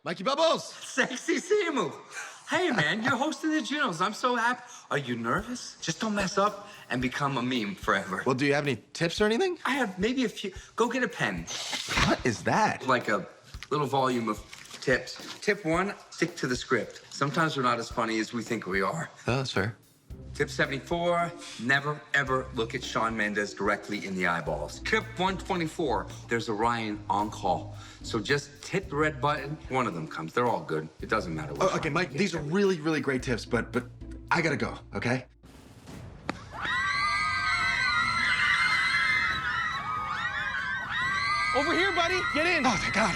Mikey Bubbles! Sexy Simu. Hey, man, you're hosting the Junos. I'm so happy. Are you nervous? Just don't mess up and become a meme forever. Well, do you have any tips or anything? I have maybe a few. Go get a pen. What is that? Like a little volume of tips. Tip 1, stick to the script. Sometimes we're not as funny as we think we are. Oh, that's fair. Tip 74, never, ever look at Shawn Mendes directly in the eyeballs. Tip 124, there's a Ryan on call. So just hit the red button, one of them comes. They're all good. It doesn't matter what. Oh, okay, Mike, these are really, really great tips, but I gotta go, okay? Over here, buddy. Get in. Oh, thank God.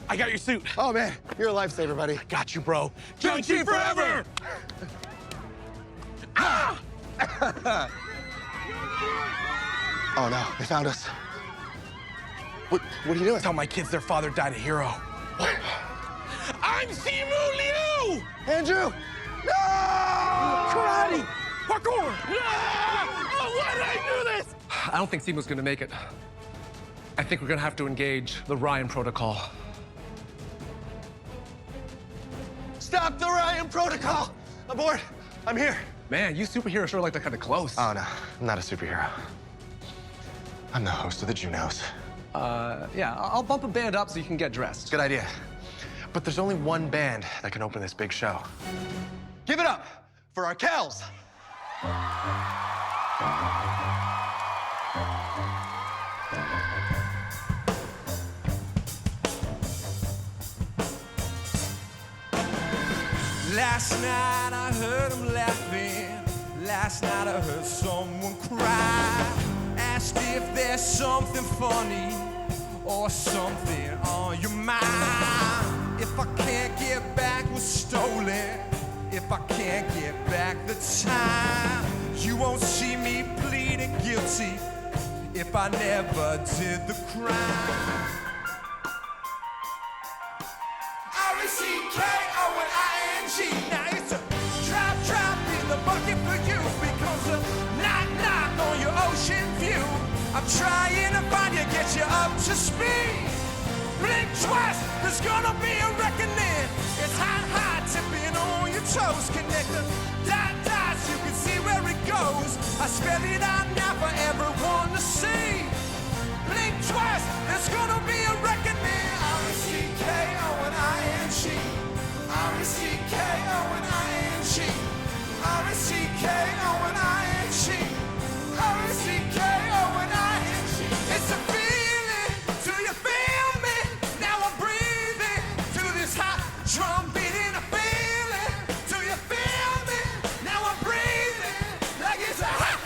I got your suit. Oh, man, you're a lifesaver, buddy. Got you, bro. Junkie forever! Oh, no, they found us. What are you doing? Tell my kids their father died a hero. What? I'm Simu Liu! Andrew! No! Karate! Parkour! Oh, why did I do this? I don't think Simu's gonna make it. I think we're gonna have to engage the Ryan protocol. Stop the Ryan protocol! Abort! I'm here. Man, you superheroes sure like that kind of close. Oh, no, I'm not a superhero. I'm the host of the Junos. Yeah, I'll bump a band up so you can get dressed. Good idea. But there's only one band that can open this big show. Give it up for Arkells! Last night I heard him laughing. Last night I heard someone cry. Asked if there's something funny or something on your mind. If I can't get back what's stolen, if I can't get back the time, you won't see me pleading guilty if I never did the crime. R-E-C-K-O-N-I-N-G. Now it's a trap in the bucket for you, because a knock on your ocean view. I'm trying to find you, get you up to speed. Blink twice, there's gonna be a reckoning. It's hot, tipping on your toes. Connect the dots, you can see where it goes. I spell it out now for everyone to see. Blink twice, there's gonna be a reckoning. R-E-C-K-O-N-I-N-G. R-E-C-K-O-N-I-N-G. R-E-C-K-O-N-I-N-G. R-E-C-K-O-N-I-N-G. It's a feeling, do you feel me? Now I'm breathing to this hot drum beating. A feeling, do you feel me? Now I'm breathing like it's a hot.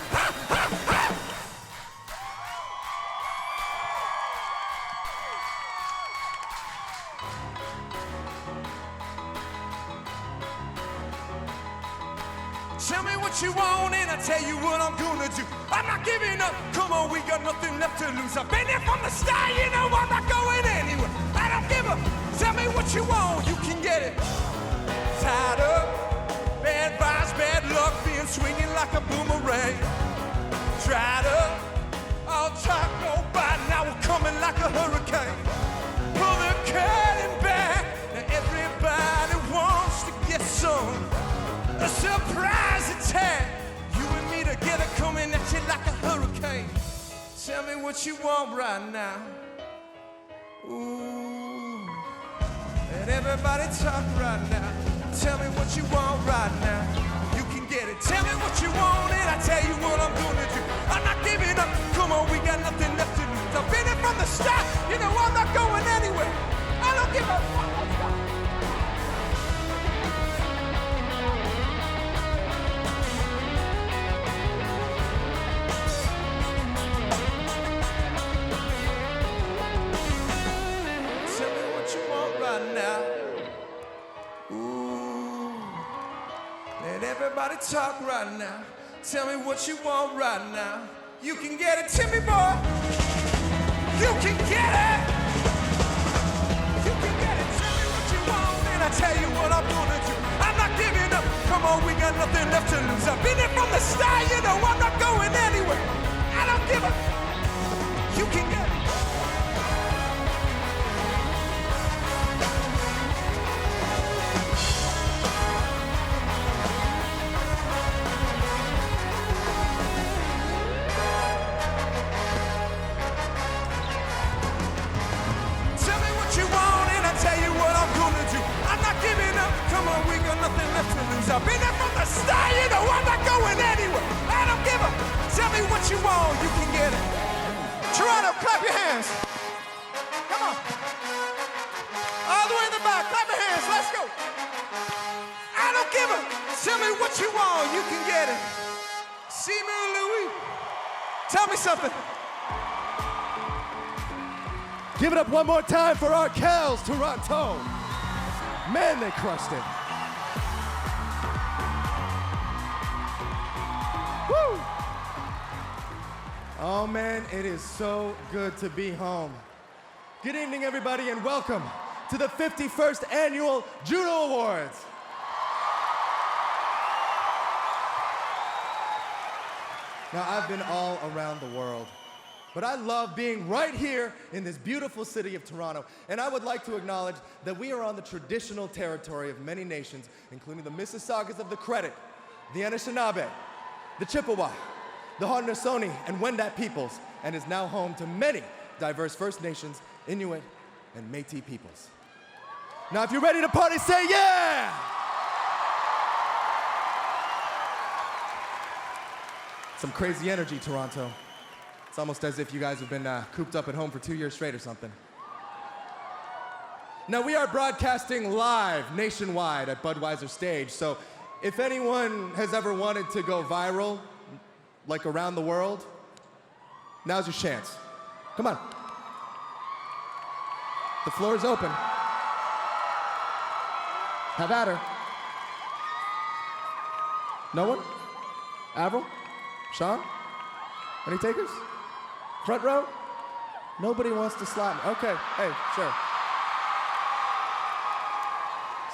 Tell me what you want and I tell you what I'm gonna do. I'm not giving up, come on, we got nothing left to lose. I've been here from the start, you know I'm not going anywhere. I don't give up, tell me what you want, you can get it. Tied up, bad vibes, bad luck, being swinging like a boomerang. Dried up, all talk, no bite, now we're coming like a hurricane. Pull the curtain back, now everybody wants to get some. A surprise attack, you and me together coming at you like a hurricane. Tell me what you want right now. Ooh, let everybody talk right now. Tell me what you want right now. You can get it. Tell me what you want and I tell you what I'm gonna do. I'm not giving up. Come on, we got nothing left to lose. I've been here from the start. You know I'm not going anywhere. I don't give a fuck. Everybody talk right now. Tell me what you want right now. You can get it, Timmy boy. You can get it. You can get it. Tell me what you want and I tell you what I'm gonna do. I'm not giving up. Come on, we got nothing left to lose. I've been here from the start, you know I'm not going anywhere. I don't give a lose. I've been there from the start, you know I'm not going anywhere. I don't give a. Tell me what you want, you can get it. Toronto, clap your hands. Come on. All the way in the back, clap your hands, let's go. I don't give a. Tell me what you want, you can get it. See me, Louis. Tell me something. Give it up one more time for Arkells, Toronto. Man, they crushed it. Woo! Oh man, it is so good to be home. Good evening, everybody, and welcome to the 51st Annual Juno Awards. Now, I've been all around the world, but I love being right here in this beautiful city of Toronto. And I would like to acknowledge that we are on the traditional territory of many nations, including the Mississaugas of the Credit, the Anishinaabe, the Chippewa, the Haudenosaunee, and Wendat peoples, and is now home to many diverse First Nations, Inuit, and Métis peoples. Now, if you're ready to party, say yeah! Some crazy energy, Toronto. It's almost as if you guys have been cooped up at home for 2 years straight or something. Now, we are broadcasting live nationwide at Budweiser stage, so if anyone has ever wanted to go viral, like around the world, now's your chance. Come on. The floor is open. Have at her. No one? Avril? Shawn? Any takers? Front row? Nobody wants to slap me. Okay, hey, sure.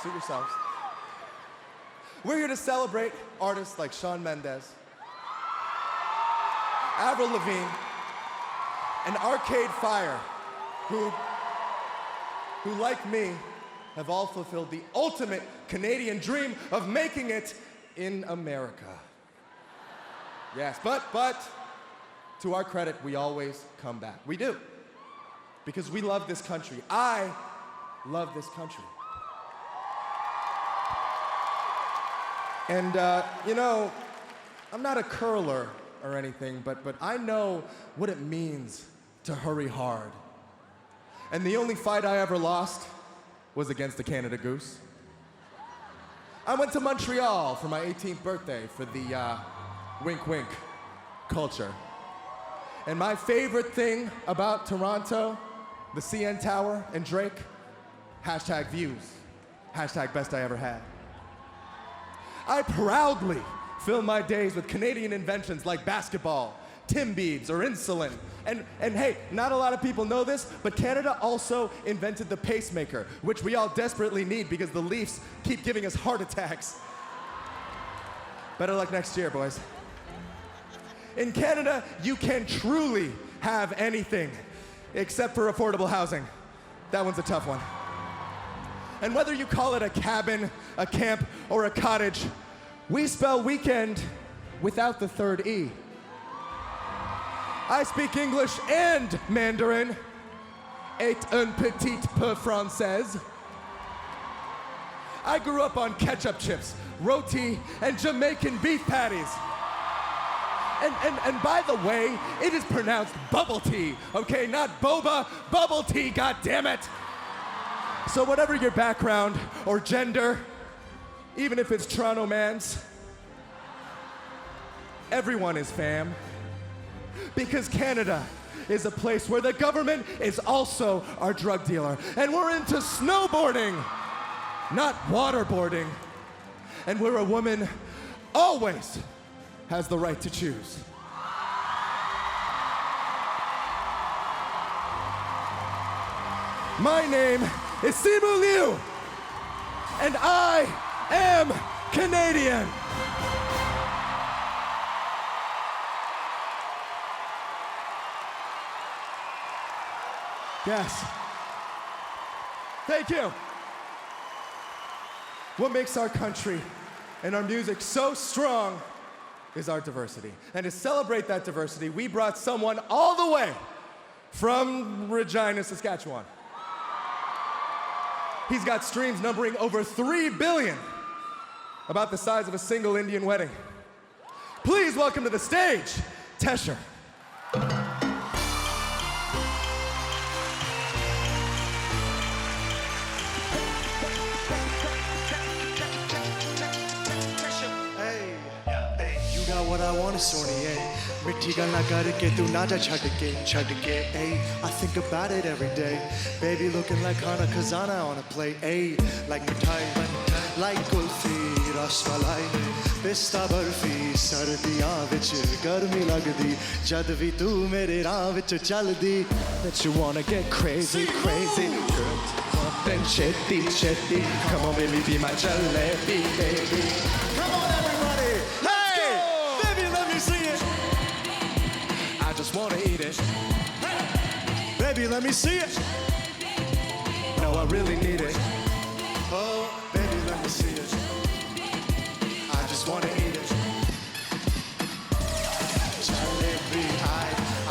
Suit yourselves. We're here to celebrate artists like Shawn Mendes, Avril Lavigne, and Arcade Fire, who, like me, have all fulfilled the ultimate Canadian dream of making it in America. Yes, but to our credit, we always come back. We do. Because we love this country. I love this country. And, you know, I'm not a curler or anything, but I know what it means to hurry hard. And the only fight I ever lost was against the Canada Goose. I went to Montreal for my 18th birthday for the wink wink culture. And my favorite thing about Toronto, the CN Tower and Drake, hashtag views, hashtag best I ever had. I proudly fill my days with Canadian inventions like basketball, Tim beads, or insulin. And hey, not a lot of people know this, but Canada also invented the pacemaker, which we all desperately need because the Leafs keep giving us heart attacks. Better luck next year, boys. In Canada, you can truly have anything, except for affordable housing. That one's a tough one. And whether you call it a cabin, a camp, or a cottage, we spell weekend without the third E. I speak English and Mandarin, et un petit peu française. I grew up on ketchup chips, roti, and Jamaican beef patties. And by the way, it is pronounced bubble tea, okay? Not boba, bubble tea, goddammit. So whatever your background or gender, even if it's Toronto man's, everyone is fam. Because Canada is a place where the government is also our drug dealer. And we're into snowboarding, not waterboarding. And where a woman always has the right to choose. My name is Simu Liu, and I am Canadian. Yes. Thank you. What makes our country and our music so strong is our diversity. And to celebrate that diversity, we brought someone all the way from Regina, Saskatchewan. He's got streams numbering over 3 billion. about the size of a single Indian wedding. Please welcome to the stage, Tesfaye. What I want is Sony, Mitti galla karke tu na ja chhad ke, I think about it every day. Baby looking like Khana Khazana on a plate, like mithai, like kulfi, rasmalai, pista barfi, sardiyan vich garmi lagdi, jad vi tu mere raah vich chaldi. That you wanna get crazy, crazy, girl, then chetty, come on baby, be my jalebi, baby. Come on everybody, I just wanna eat it. Hey. Baby, let me see it. No, I really need it. Oh, baby, let me see it. I just wanna eat it. Jalebi,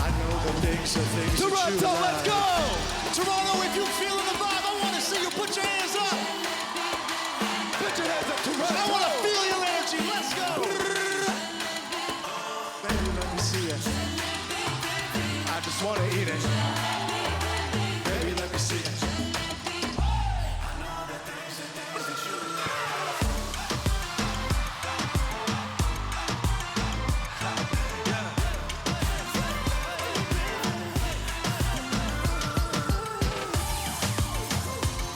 I know the things are things Toronto, that you like. let's go! Toronto, if you feeling the vibe, I wanna see you put your hands up. Put your hands up, Toronto. I wanna feel your energy. Let's go. Baby, let me see it. I just wanna eat it. Baby, let me see it.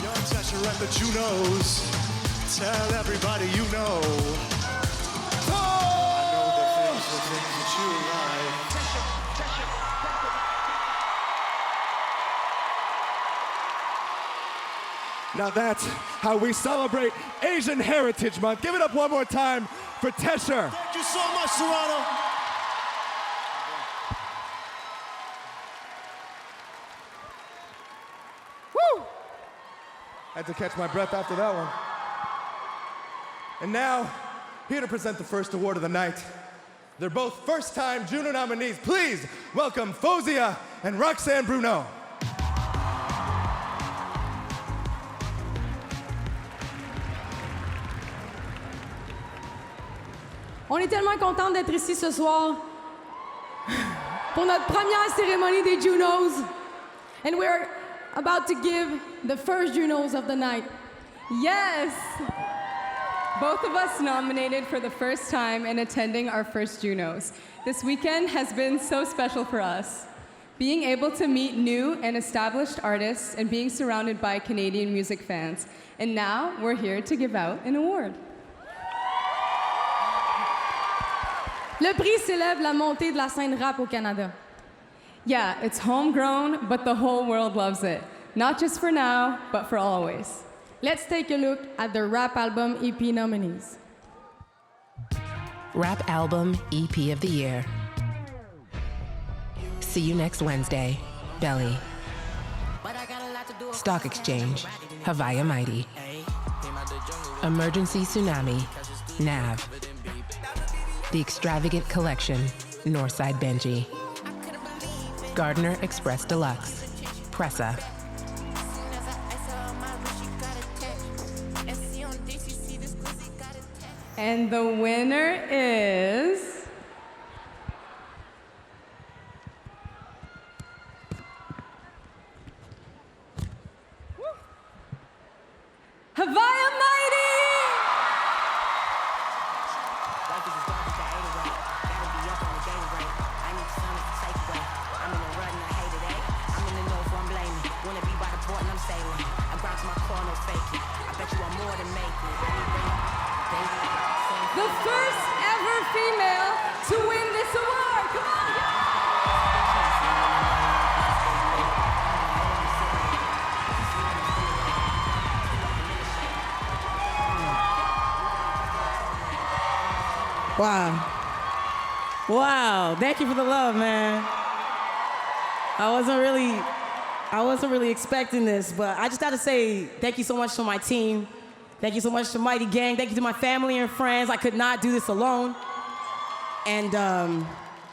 Young Tesfaye at the Junos. Tell everybody you know. I know the things that you like. Now that's how we celebrate Asian Heritage Month. Give it up one more time for Tesfaye. Thank you so much, Toronto. Woo! Had to catch my breath after that one. And now, here to present the first award of the night. They're both first-time Juno nominees. Please welcome Fozia and Roxanne Bruno. On est tellement contents d'être ici ce soir pour notre première cérémonie des Junos. And we're about to give the first Junos of the night. Yes! Both of us nominated for the first time and attending our first Junos. This weekend has been so special for us. Being able to meet new and established artists and being surrounded by Canadian music fans. And now we're here to give out an award. Le prix célèbre la montée de la scène rap au Canada. Yeah, it's homegrown, but the whole world loves it. Not just for now, but for always. Let's take a look at the Rap Album EP nominees. Rap Album EP of the Year. See you next Wednesday, Belly. Stock Exchange, Havaya Mighty. Emergency Tsunami, Nav. The Extravagant Collection, Northside Benji. Gardner Express Deluxe, Pressa. And the winner is... Havaya Mighty! The first ever female to win this award. Come on! Wow. Wow. Thank you for the love, man. I wasn't really expecting this, but I just got to say thank you so much to my team. Thank you so much to Mighty Gang. Thank you to my family and friends. I could not do this alone. And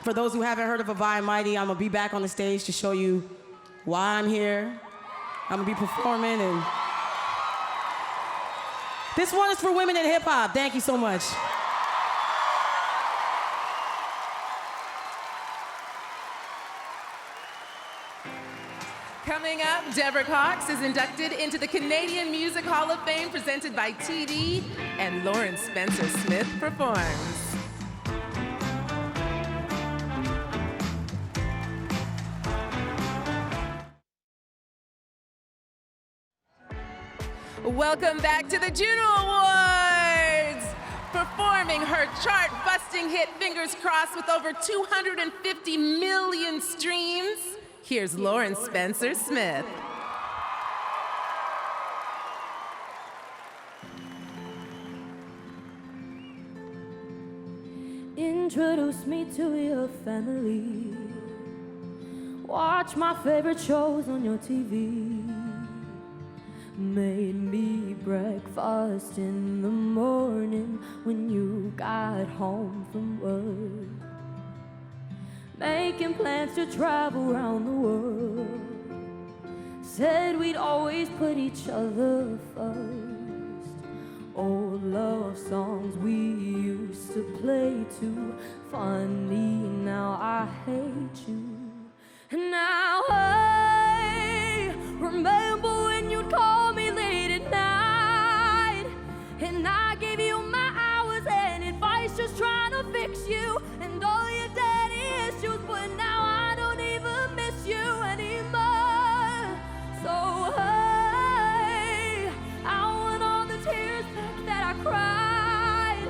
for those who haven't heard of Havaya Mighty, I'm gonna be back on the stage to show you why I'm here. I'm gonna be performing and This one is for women in hip hop. Thank you so much. Coming up, Deborah Cox is inducted into the Canadian Music Hall of Fame presented by TD, and Lawrence Spencer Smith performs. Welcome back to the Juno Awards! Performing her chart-busting hit Fingers Crossed with over 250 million streams, here's Lawrence Spencer Smith. Introduce me to your family. Watch my favorite shows on your TV. Made me breakfast in the morning when you got home from work. Making plans to travel around the world. Said we'd always put each other first. Old love songs we used to play too. Funny, now I hate you. And now I remember when you'd call me late at night, and I gave you my hours and advice just trying to fix you and all your daddy issues, but now I don't even miss you anymore. So hey, I want all the tears back that I cried,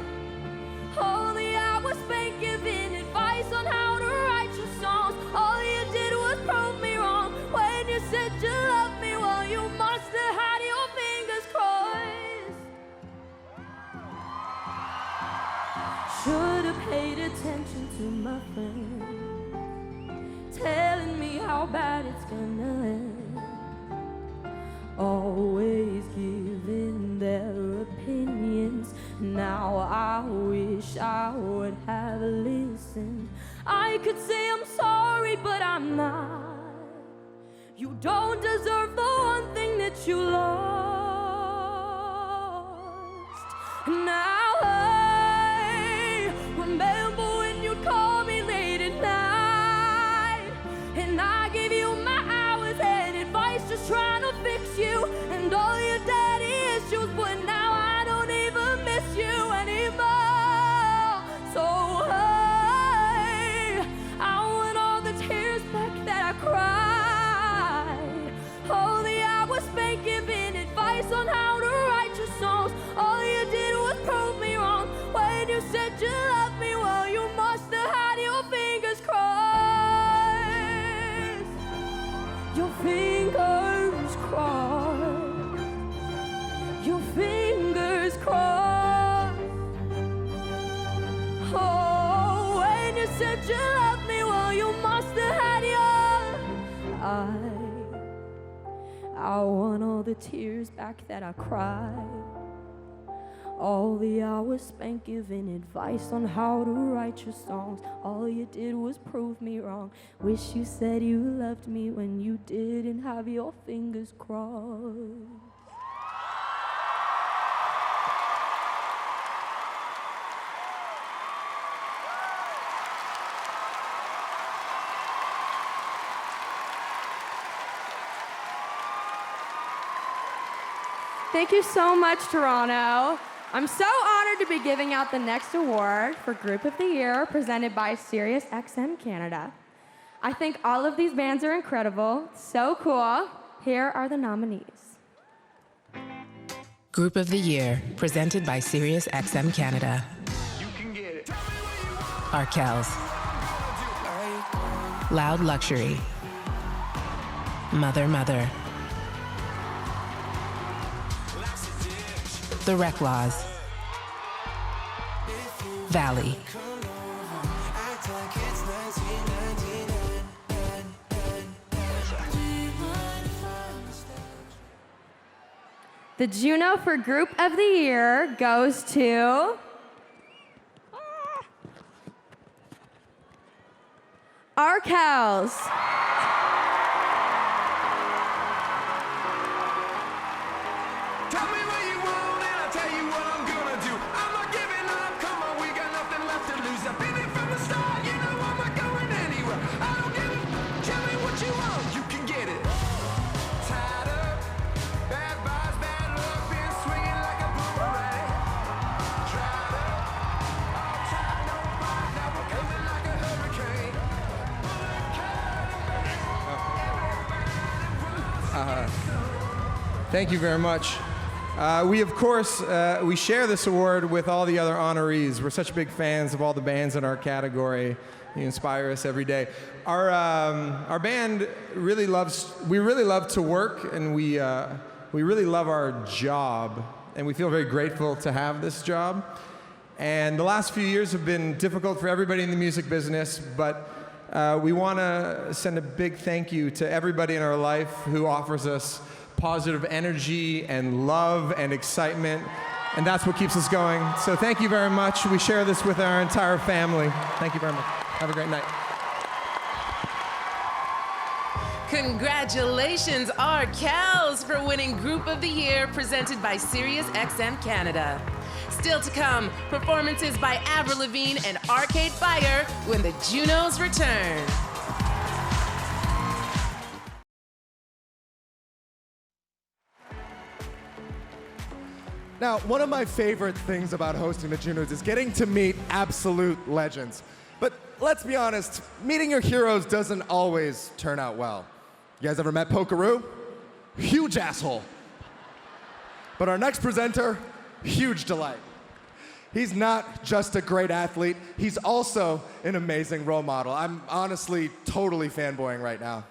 all the hours spent giving advice on how to write your songs. All you did was prove me wrong when you said you loved me. Well, you must have had your fingers crossed. Should have paid attention to my friend, telling me how bad it's gonna end. Always giving their opinions. Now I wish I would have listened. I could say I'm sorry, but I'm not. You don't deserve the one thing that you lost. Now I remember when you'd call me late at night, and I gave you my hours and advice just trying to fix you and all your daddy issues, but now I don't even miss you anymore. So hey, I want all the tears back that I cried, all the hours spent giving advice on how to write your songs. All you did was prove me wrong when you said you loved me. Well, you must have had your fingers crossed. Your fingers crossed. Your fingers crossed. Oh, when you said you loved me, well, you must have had your... I want all the tears back that I cried, all the hours spent giving advice on how to write your songs. All you did was prove me wrong. Wish you said you loved me when you didn't have your fingers crossed. Thank you so much, Toronto. I'm so honored to be giving out the next award for Group of the Year presented by SiriusXM Canada. I think all of these bands are incredible, so cool. Here are the nominees. Group of the Year, presented by SiriusXM Canada. Arkells. Loud Luxury. Mother Mother. The Rec Laws. Valley. The Juno for Group of the Year goes to... Arkells. Tell me what you want and I'll tell you Thank you very much. We, of course, we share this award with all the other honorees. We're such big fans of all the bands in our category. You inspire us every day. Our band really love to work, and we really love our job, and we feel very grateful to have this job. And the last few years have been difficult for everybody in the music business, but we want to send a big thank you to everybody in our life who offers us positive energy and love and excitement, and that's what keeps us going. So thank you very much. We share this with our entire family. Thank you very much. Have a great night. Congratulations, Arkells, for winning Group of the Year, presented by SiriusXM Canada. Still to come, performances by Avril Lavigne and Arcade Fire when the Junos return. Now, one of my favorite things about hosting the Junos is getting to meet absolute legends. But let's be honest, meeting your heroes doesn't always turn out well. You guys ever met Pokeroo? Huge asshole. But our next presenter, huge delight. He's not just a great athlete, he's also an amazing role model. I'm honestly totally fanboying right now.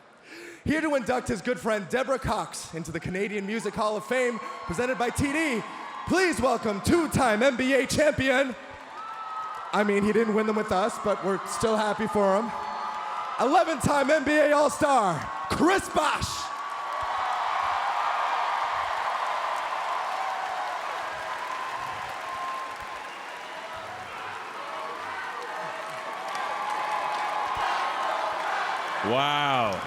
Here to induct his good friend Deborah Cox into the Canadian Music Hall of Fame, presented by TD, please welcome two-time NBA champion. I mean, he didn't win them with us, but we're still happy for him. 11-time NBA All-Star, Chris Bosh. Wow.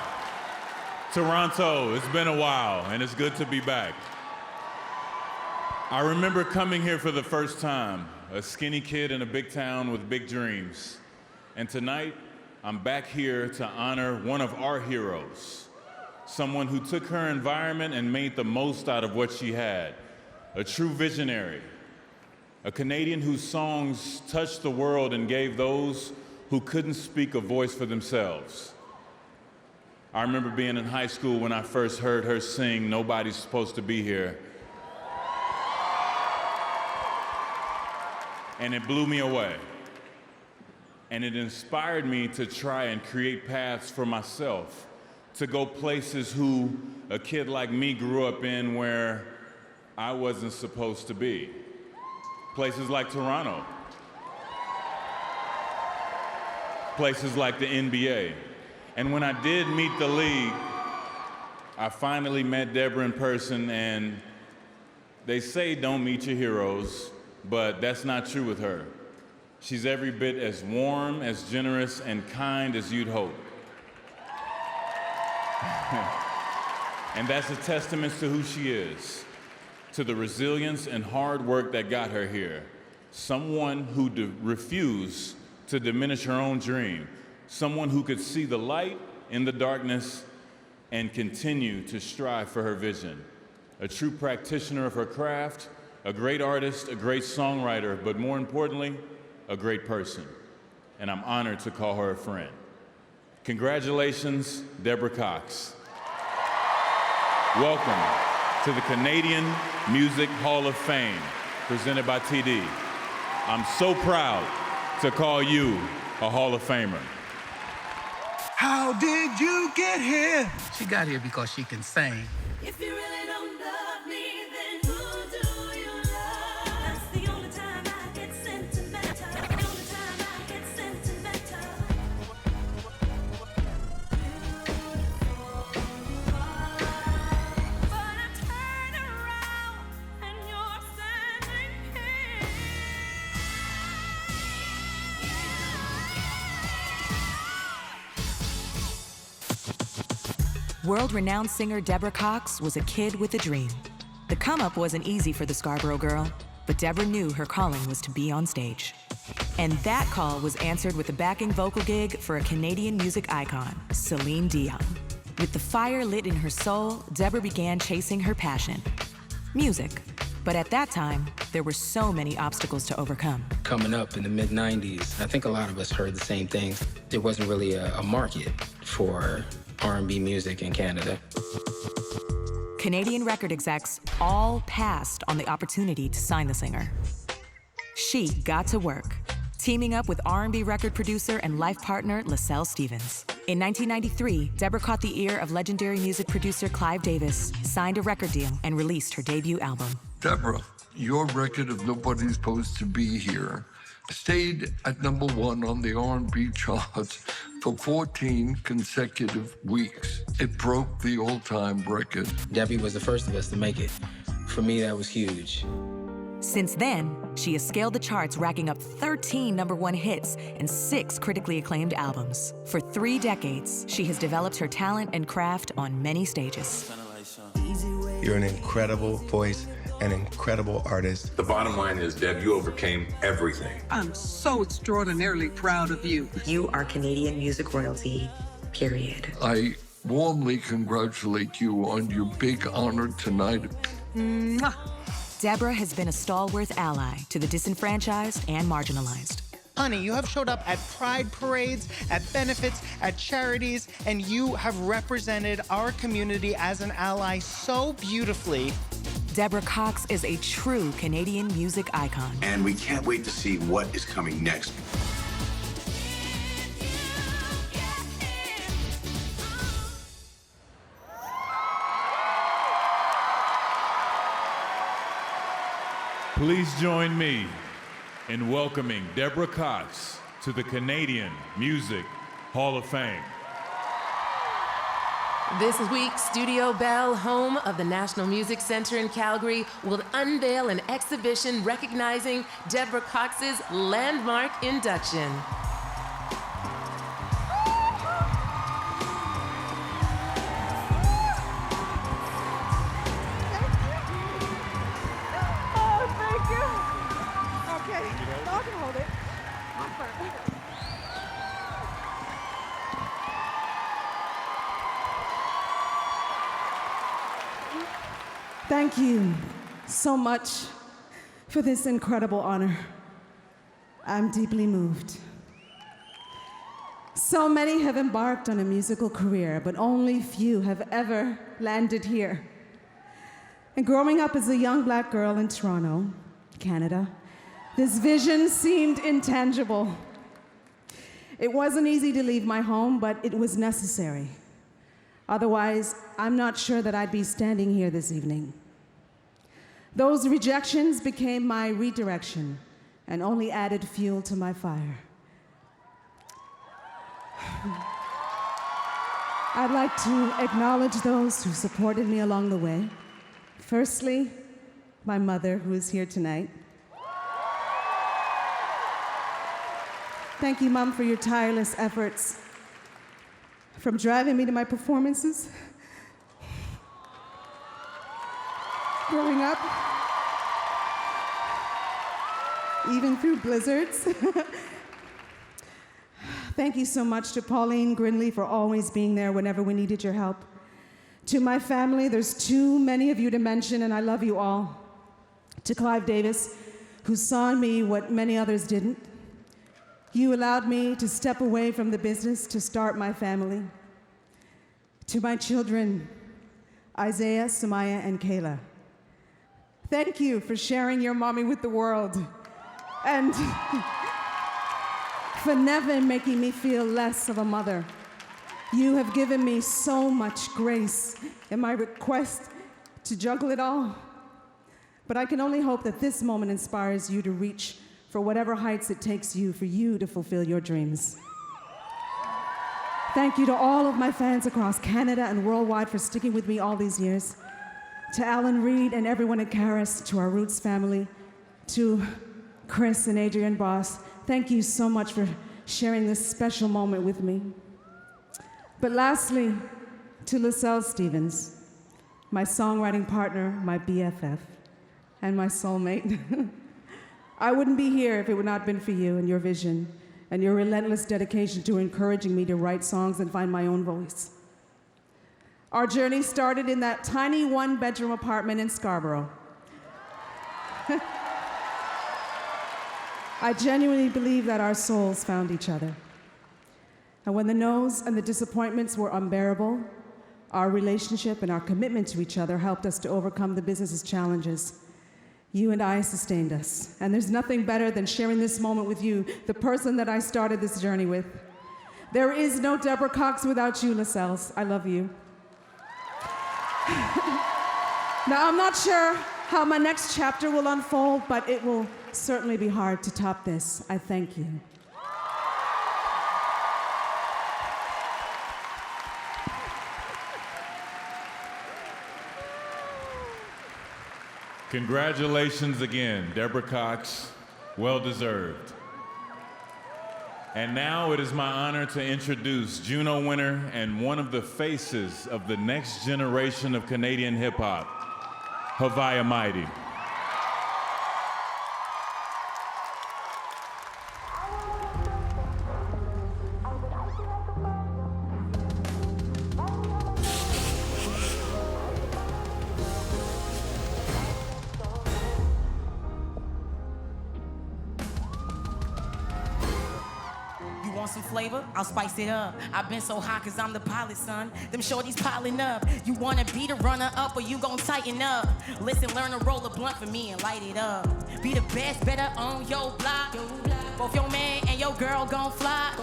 Toronto, it's been a while, and it's good to be back. I remember coming here for the first time, a skinny kid in a big town with big dreams. And tonight, I'm back here to honor one of our heroes, someone who took her environment and made the most out of what she had, a true visionary, a Canadian whose songs touched the world and gave those who couldn't speak a voice for themselves. I remember being in high school when I first heard her sing "Nobody's Supposed to Be Here." And it blew me away. And it inspired me to try and create paths for myself, to go places who a kid like me grew up in where I wasn't supposed to be. Places like Toronto. Places like the NBA. And when I did meet the league, I finally met Deborah in person, and they say don't meet your heroes, but that's not true with her. She's every bit as warm, as generous, and kind as you'd hope. And that's a testament to who she is, to the resilience and hard work that got her here. Someone who refused to diminish her own dream. Someone who could see the light in the darkness and continue to strive for her vision. A true practitioner of her craft, a great artist, a great songwriter, but more importantly, a great person. And I'm honored to call her a friend. Congratulations, Deborah Cox. Welcome to the Canadian Music Hall of Fame, presented by TD. I'm so proud to call you a Hall of Famer. How did you get here? She got here because she can sing. If you really don't love me, then who do you love? That's the only time I get sentimental. The only time I get sentimental. But I turn around and you're standing here. World-renowned singer Deborah Cox was a kid with a dream. The come-up wasn't easy for the Scarborough girl, but Deborah knew her calling was to be on stage. And that call was answered with a backing vocal gig for a Canadian music icon, Celine Dion. With the fire lit in her soul, Deborah began chasing her passion, music. But at that time, there were so many obstacles to overcome. Coming up in the mid-90s, I think a lot of us heard the same things. There wasn't really a market for R&B music in Canada. Canadian record execs all passed on the opportunity to sign the singer. She got to work, teaming up with R&B record producer and life partner LaSalle Stevens. In 1993, Deborah caught the ear of legendary music producer Clive Davis, signed a record deal, and released her debut album. Deborah, your record of Nobody's Supposed to Be Here stayed at #1 on the R&B charts for 14 consecutive weeks. It broke the all-time record. Debbie was the first of us to make it. For me, that was huge. Since then, she has scaled the charts, racking up 13 #1 hits and 6 critically acclaimed albums. For 3 decades, she has developed her talent and craft on many stages. You're an incredible voice, an incredible artist. The bottom line is, Deb, you overcame everything. I'm so extraordinarily proud of you. You are Canadian music royalty, period. I warmly congratulate you on your big honor tonight. Mwah. Deborah has been a stalwart ally to the disenfranchised and marginalized. Honey, you have showed up at pride parades, at benefits, at charities, and you have represented our community as an ally so beautifully. Deborah Cox is a true Canadian music icon. And we can't wait to see what is coming next. Please join me in welcoming Deborah Cox to the Canadian Music Hall of Fame. This week's Studio Bell, home of the National Music Center in Calgary, will unveil an exhibition recognizing Deborah Cox's landmark induction. Thank you so much for this incredible honor. I'm deeply moved. So many have embarked on a musical career, but only few have ever landed here. And growing up as a young black girl in Toronto, Canada, this vision seemed intangible. It wasn't easy to leave my home, but it was necessary. Otherwise, I'm not sure that I'd be standing here this evening. Those rejections became my redirection and only added fuel to my fire. I'd like to acknowledge those who supported me along the way. Firstly, my mother, who is here tonight. Thank you, Mom, for your tireless efforts, from driving me to my performances, growing up, even through blizzards. Thank you so much to Pauline Grinley for always being there whenever we needed your help. To my family, there's too many of you to mention, and I love you all. To Clive Davis, who saw in me what many others didn't. You allowed me to step away from the business to start my family. To my children, Isaiah, Samaya, and Kayla. Thank you for sharing your mommy with the world. And for never making me feel less of a mother. You have given me so much grace in my request to juggle it all. But I can only hope that this moment inspires you to reach for whatever heights it takes you for you to fulfill your dreams. Thank you to all of my fans across Canada and worldwide for sticking with me all these years. To Alan Reed and everyone at Caris, to our Roots family, to Chris and Adrian Boss, thank you so much for sharing this special moment with me. But lastly, to LaSalle Stevens, my songwriting partner, my BFF, and my soulmate. I wouldn't be here if it would not have been for you and your vision and your relentless dedication to encouraging me to write songs and find my own voice. Our journey started in that tiny one-bedroom apartment in Scarborough. I genuinely believe that our souls found each other. And when the no's and the disappointments were unbearable, Our relationship and our commitment to each other helped us to overcome the business's challenges. You and I sustained us. And there's nothing better than sharing this moment with you, the person that I started this journey with. There is no Deborah Cox without you, Lascelles. I love you. Now, I'm not sure how my next chapter will unfold, but it will certainly be hard to top this. I thank you. Congratulations again, Deborah Cox. Well deserved. And now it is my honor to introduce Juno winner and one of the faces of the next generation of Canadian hip-hop, Havaya Mighty. Some flavor, I'll spice it up. I've been so hot cause I'm the pilot, son. Them shorties piling up. You wanna be the runner up or you gon' tighten up? Listen, learn to roll a blunt for me and light it up. Be the best, better on your block. Both your man and your girl gon' fly.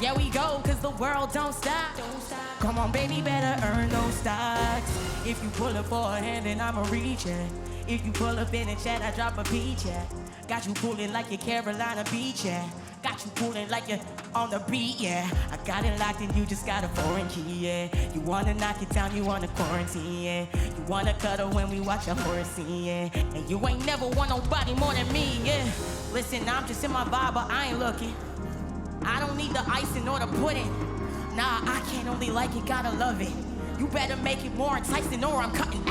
Yeah, we go cause the world don't stop. Come on, baby, better earn those stocks. If you pull up for a hand, then I'ma reach it. If you pull up in a chat, I drop a peach, yeah. Got you pulling like your Carolina Beach, yeah. Got you pulling like you're on the beat, yeah. I got it locked and you just got a foreign key, yeah. You wanna knock it down, you wanna quarantine, yeah. You wanna cuddle when we watch a horror scene, yeah. And you ain't never want nobody more than me, yeah. Listen, I'm just in my vibe, but I ain't looking. I don't need the icing or the pudding. Nah, I can't only like it, gotta love it. You better make it more enticing or I'm cutting.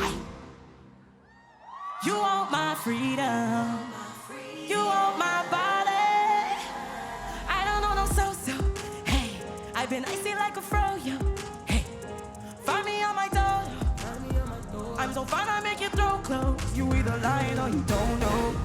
You want my freedom. You want my body. I don't know no so-so. Hey, I've been icy like a froyo. Hey, find me on my door. I'm so fine, I make you throw clothes. You either lying or you don't know.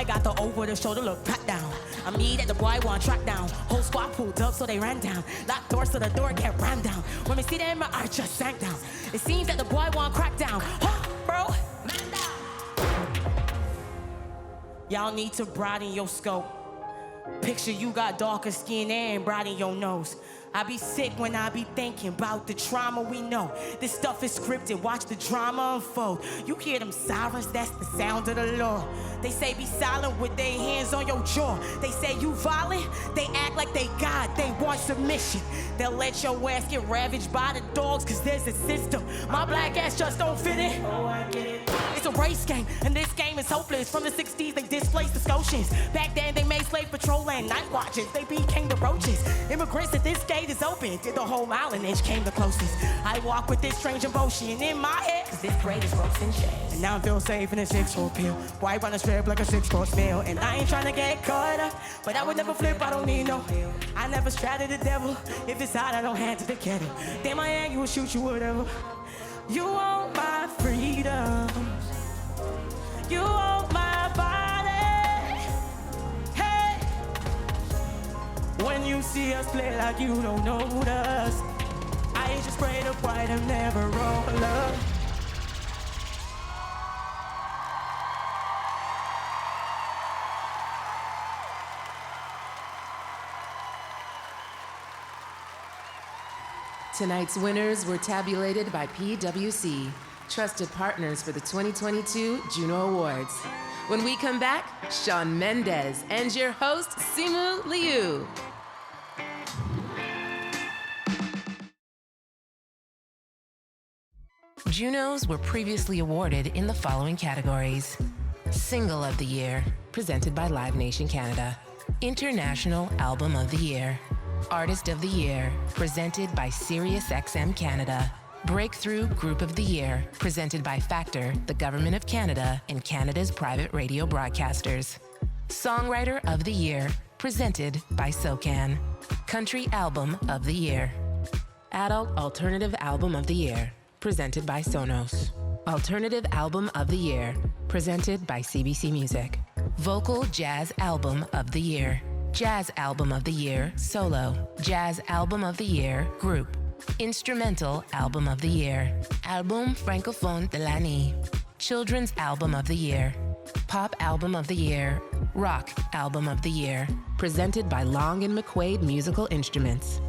Got the over the shoulder look pat down. I mean that the boy want track down. Whole squad pulled up so they ran down. Locked doors so the door get rammed down. When we see them, my heart just sank down. It seems that the boy want crack down. Huh, bro? Man down. Y'all need to broaden your scope. Picture you got darker skin and broaden your nose. I be sick when I be thinking about the trauma we know. This stuff is scripted, watch the drama unfold. You hear them sirens, that's the sound of the law. They say be silent with their hands on your jaw. They say you violent, they act like they God, they want submission. They'll let your ass get ravaged by the dogs cause there's a system. My black ass just don't fit it. Oh, I get it. It's a race game, and this game is hopeless. From the 60s, they displaced the Scotians. Back then, they made slave patrol and night watches. They became the roaches. Immigrants at this gate is open. Did the whole mile and inch came the closest. I walk with this strange emotion in my head, cause this grade is ropes and shades. And now I feel safe in a 6-4 pill. White on the strip like a 6-course meal. And I ain't trying to get caught up, but I would never flip, I don't need no pill. I never straddled the devil. If it's hot, I don't hand to the kettle. Then my anger will shoot you whatever. You want my freedom. You want my body. Hey. When you see us play like you don't know us, I just pray the white and never roll up. Tonight's winners were tabulated by PwC, trusted partners for the 2022 Juno Awards. When we come back, Shawn Mendes and your host, Simu Liu. Junos were previously awarded in the following categories. Single of the Year, presented by Live Nation Canada. International Album of the Year. Artist of the Year, presented by SiriusXM Canada. Breakthrough Group of the Year, presented by Factor, the Government of Canada, and Canada's private radio broadcasters. Songwriter of the Year, presented by SOCAN. Country Album of the Year. Adult Alternative Album of the Year, presented by Sonos. Alternative Album of the Year, presented by CBC Music. Vocal Jazz Album of the Year. Jazz Album of the Year, Solo. Jazz Album of the Year, Group. Instrumental Album of the Year. Album Francophone de l'année. Children's Album of the Year. Pop Album of the Year. Rock Album of the Year. Presented by Long and McQuaid Musical Instruments.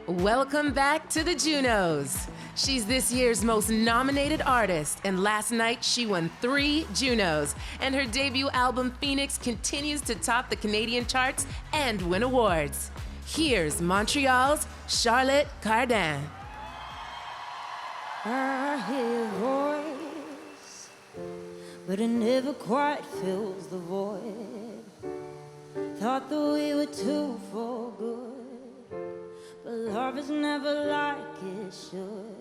Welcome back to the Junos. She's this year's most nominated artist, and last night she won 3 Junos, and her debut album, Phoenix, continues to top the Canadian charts and win awards. Here's Montreal's Charlotte Cardin. I hear a voice, but it never quite fills the void. Thought that we were two for good, but love is never like it should.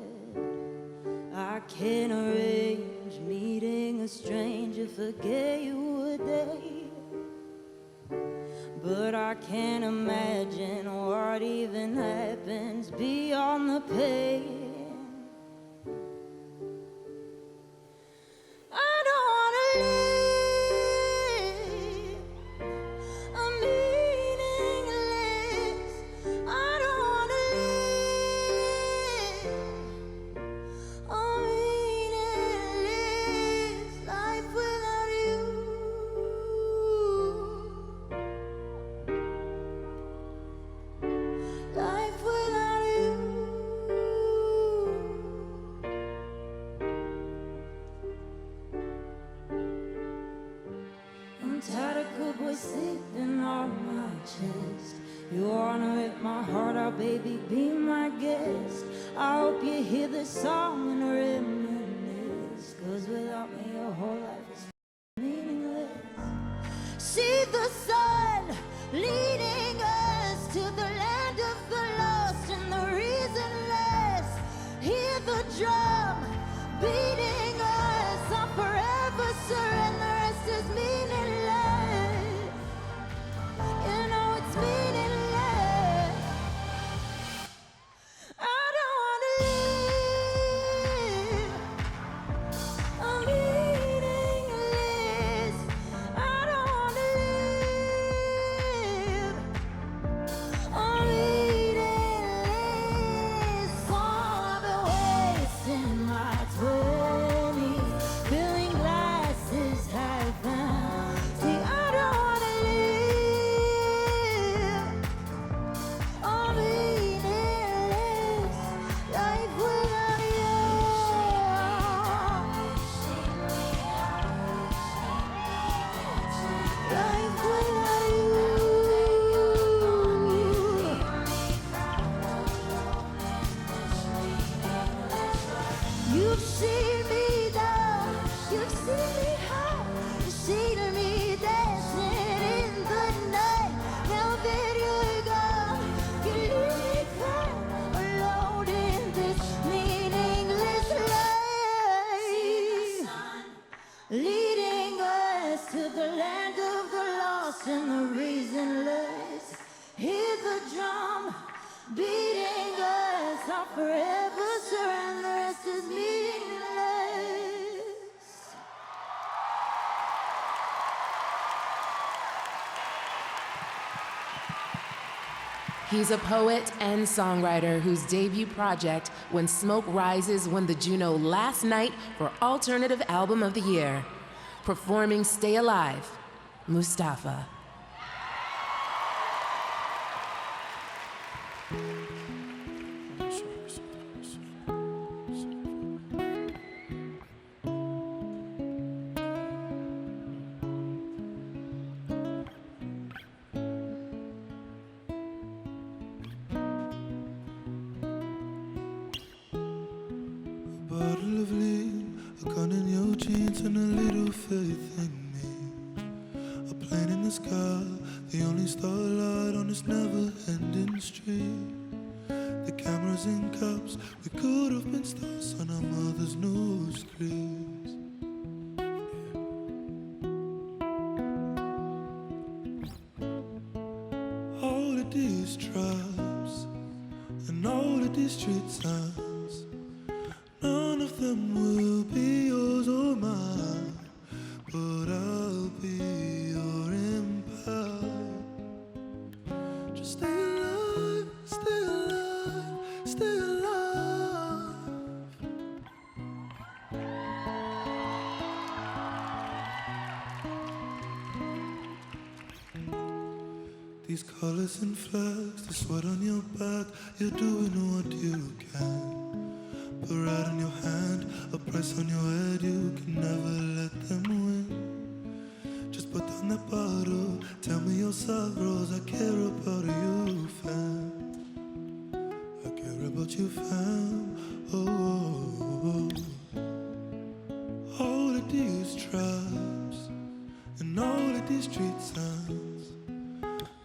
I can't arrange meeting a stranger, forget you a day, but I can't imagine what even happens beyond the pain. I don't wanna live a meaningless. I don't wanna live a meaningless life without you. Life without you. I'm tired of good boys sleeping on my chest. You wanna rip my heart out, baby, be my guest. I hope you hear this song and reminisce, 'cause without me your whole life is meaningless. See the sun leading us to the land of the lost and the reasonless. Hear the drum beating us, I'll forever surrender, the rest is meaningless. You know it's meaningless. I don't wanna live a meaningless. I don't wanna live a meaningless. I've been wasting my 20s, filling glasses half empty. I don't wanna live a meaningless life without you. Life without you. You've seen me down, you've seen me high, you've seen me dancing in the night. Now that you're gone, you leave me crying alone in this meaningless life, leading us to the land of the lost and the reasonless. Hear the drum beating us, I'll forever surrender, the rest is meaningless. He's a poet and songwriter whose debut project, When Smoke Rises, won the Juno last night for Alternative Album of the Year. Performing Stay Alive, Mustafa. Bottle of lean, a gun in your jeans, and a little faith in me. A plane in the sky, the only starlight on this never-ending street. The cameras in cups, we could have been stars on our mother's news screens. of these tribes and all of these street signs, none of them will be yours or mine, but I'll be your empire. Just stay alive, stay alive, stay alive. These colors and flags, the sweat on your back, you're doing what you can. Parade in your hand, a price on your head, you can never let them win. Just put down that bottle, tell me your sorrows, I care about you, fam. I care about you, fam. Oh. All of these tribes and all of these street signs,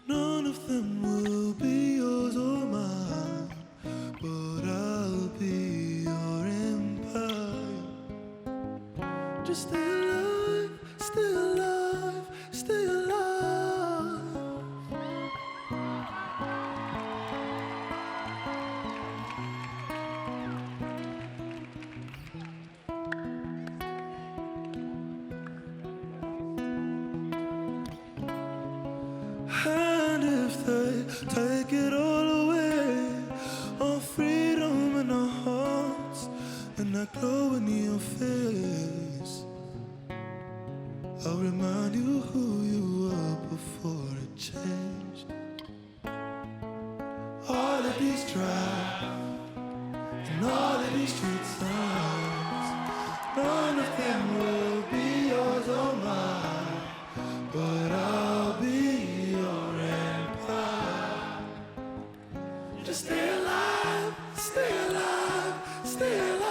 none of them will be yours or mine, but I'll be your empire. Just stay alive, stay alive, stay alive. And if they take it all away, our freedom and our hearts, and that glow in your face, I'll remind you who you were before it changed. All of these drives and all of these street signs, none of them will be yours or mine, but I'll be your empire. Just stay alive, stay alive, stay alive.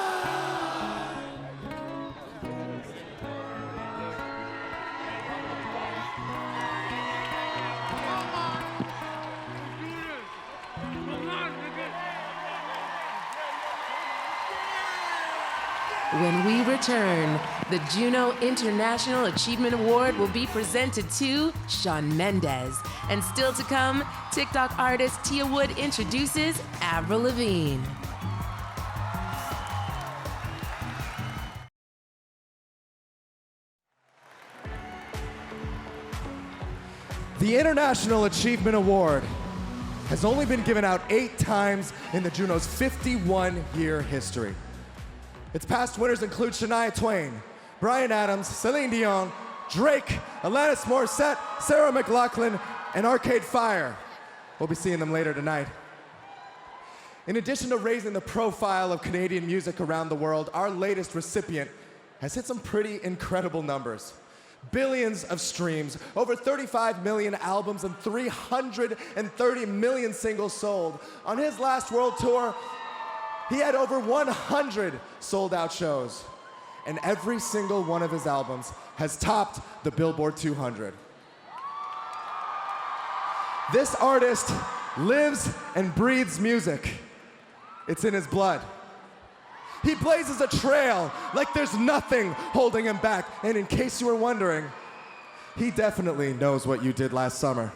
When we return, the Juno International Achievement Award will be presented to Shawn Mendes. And still to come, TikTok artist Tia Wood introduces Avril Lavigne. The International Achievement Award has only been given out 8 times in the Juno's 51-year history. Its past winners include Shania Twain, Bryan Adams, Celine Dion, Drake, Alanis Morissette, Sarah McLachlan, and Arcade Fire. We'll be seeing them later tonight. In addition to raising the profile of Canadian music around the world, our latest recipient has hit some pretty incredible numbers. Billions of streams, over 35 million albums, and 330 million singles sold. On his last world tour, he had over 100 sold-out shows, and every single one of his albums has topped the Billboard 200. This artist lives and breathes music. It's in his blood. He blazes a trail like there's nothing holding him back, and in case you were wondering, he definitely knows what you did last summer.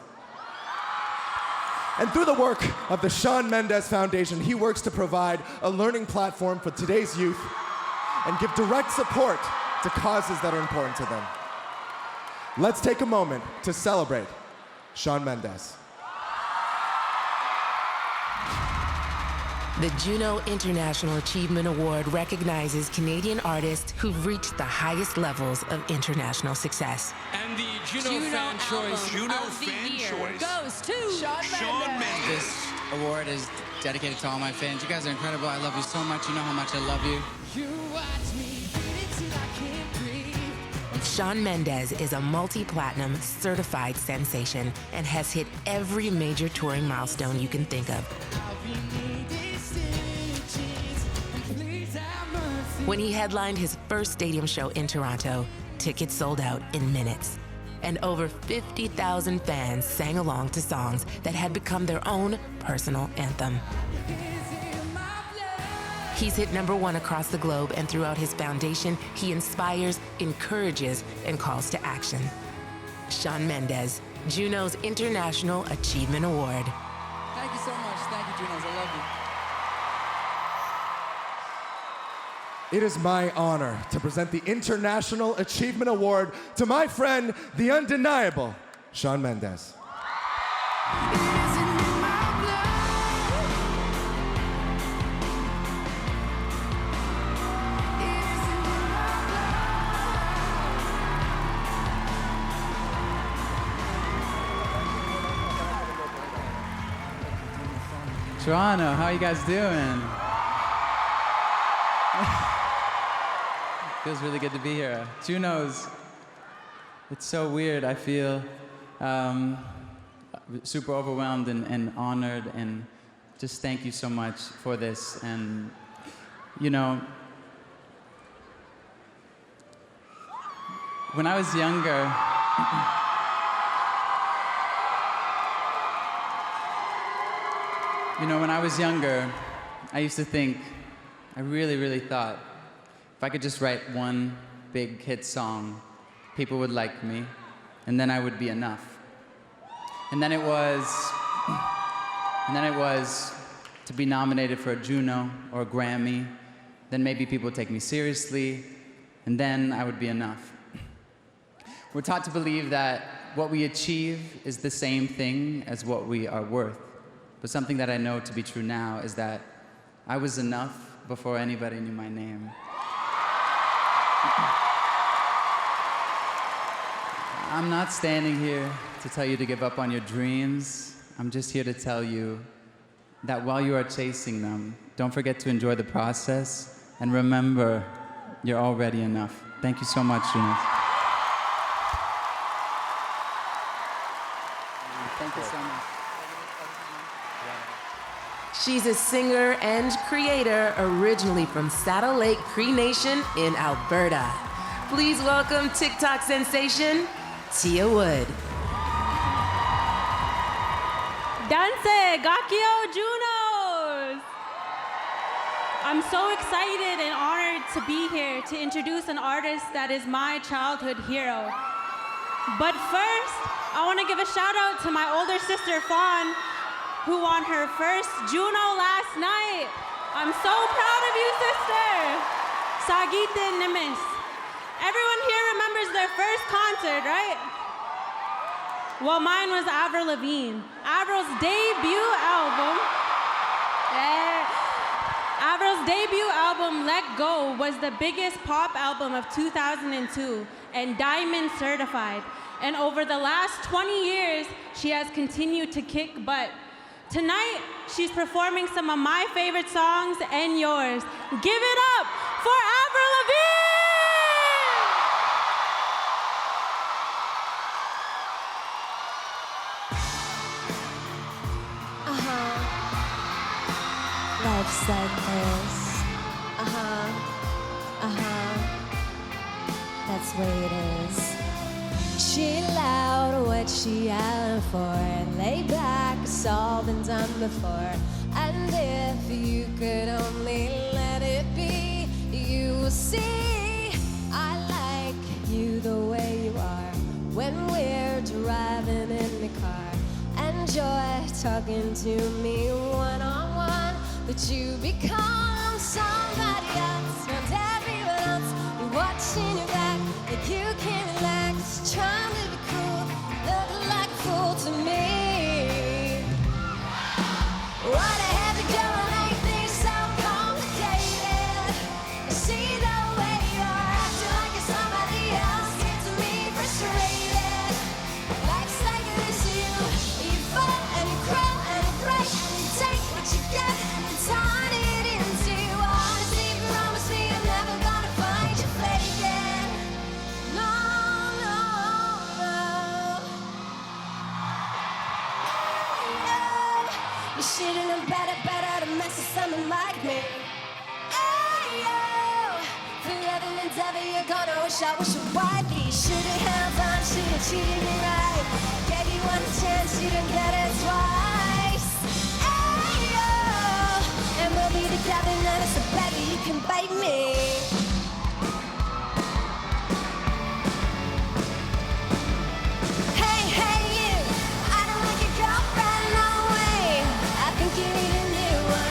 And through the work of the Shawn Mendes Foundation, he works to provide a learning platform for today's youth and give direct support to causes that are important to them. Let's take a moment to celebrate Shawn Mendes. The Juno International Achievement Award recognizes Canadian artists who've reached the highest levels of international success. And the Juno Fan Choice goes to Shawn Mendes. This award is dedicated to all my fans. You guys are incredible. I love you so much. You know how much I love you. Shawn Mendes is a multi-platinum certified sensation and has hit every major touring milestone you can think of. When he headlined his first stadium show in Toronto, tickets sold out in minutes. And over 50,000 fans sang along to songs that had become their own personal anthem. He's hit #1 across the globe, and throughout his foundation, he inspires, encourages, and calls to action. Shawn Mendes, Juno's International Achievement Award. Thank you. It is my honor to present the International Achievement Award to my friend, the undeniable Shawn Mendes. Toronto, how you guys doing? Feels really good to be here. Juno's, it's so weird. I feel super overwhelmed and honored, and just thank you so much for this. And, you know, when I was younger, I used to think, I really thought, if I could just write one big hit song, people would like me, and then I would be enough. And then it was to be nominated for a Juno or a Grammy, then maybe people would take me seriously, and then I would be enough. We're taught to believe that what we achieve is the same thing as what we are worth. But something that I know to be true now is that I was enough before anybody knew my name. I'm not standing here to tell you to give up on your dreams. I'm just here to tell you that while you are chasing them, don't forget to enjoy the process, and remember, you're already enough. Thank you so much, Juno. Thank you so much. She's a singer and creator originally from Saddle Lake Cree Nation in Alberta. Please welcome TikTok sensation, Tia Wood. Danse, Gakio Junos! I'm so excited and honored to be here to introduce an artist that is my childhood hero. But first, I want to give a shout out to my older sister, Fawn, who won her first Juno last night. I'm so proud of you, sister. Sagite Nimis. Everyone here remembers their first concert, right? Well, mine was Avril Lavigne. Avril's debut album, Let Go, was the biggest pop album of 2002 and diamond certified. And over the last 20 years, she has continued to kick butt. Tonight, she's performing some of my favorite songs and yours. Give it up for Avril Lavigne! Life's like this. That's the way it is. Chill out, what she yelling for? Lay back, it's all been done before. And if you could only let it be, you will see I like you the way you are. When we're driving in the car, enjoy talking to me one-on-one. But you become somebody else, and everyone else be watching your back, like you can't relax, trying to be cool, look like a fool to me. Why the hell you go and make things so complicated? See the way you're acting like you're somebody else, gets me frustrated. Life's like this, you fall and you crawl and you break and you take what you get. Turn it into honesty, promise me I'm never gonna find you flaking. No, no, no. You shouldn't have better to mess with someone like me. Hey, yo. Forever and ever you're gonna wish I was your wife. You should've held on, should've treated me right. Gave you one chance, you didn't get it twice. Hey, yo. And we'll be together now, so baby, you can bite me. Hey, hey, you, I don't like your girlfriend, no way. I think you need a new one.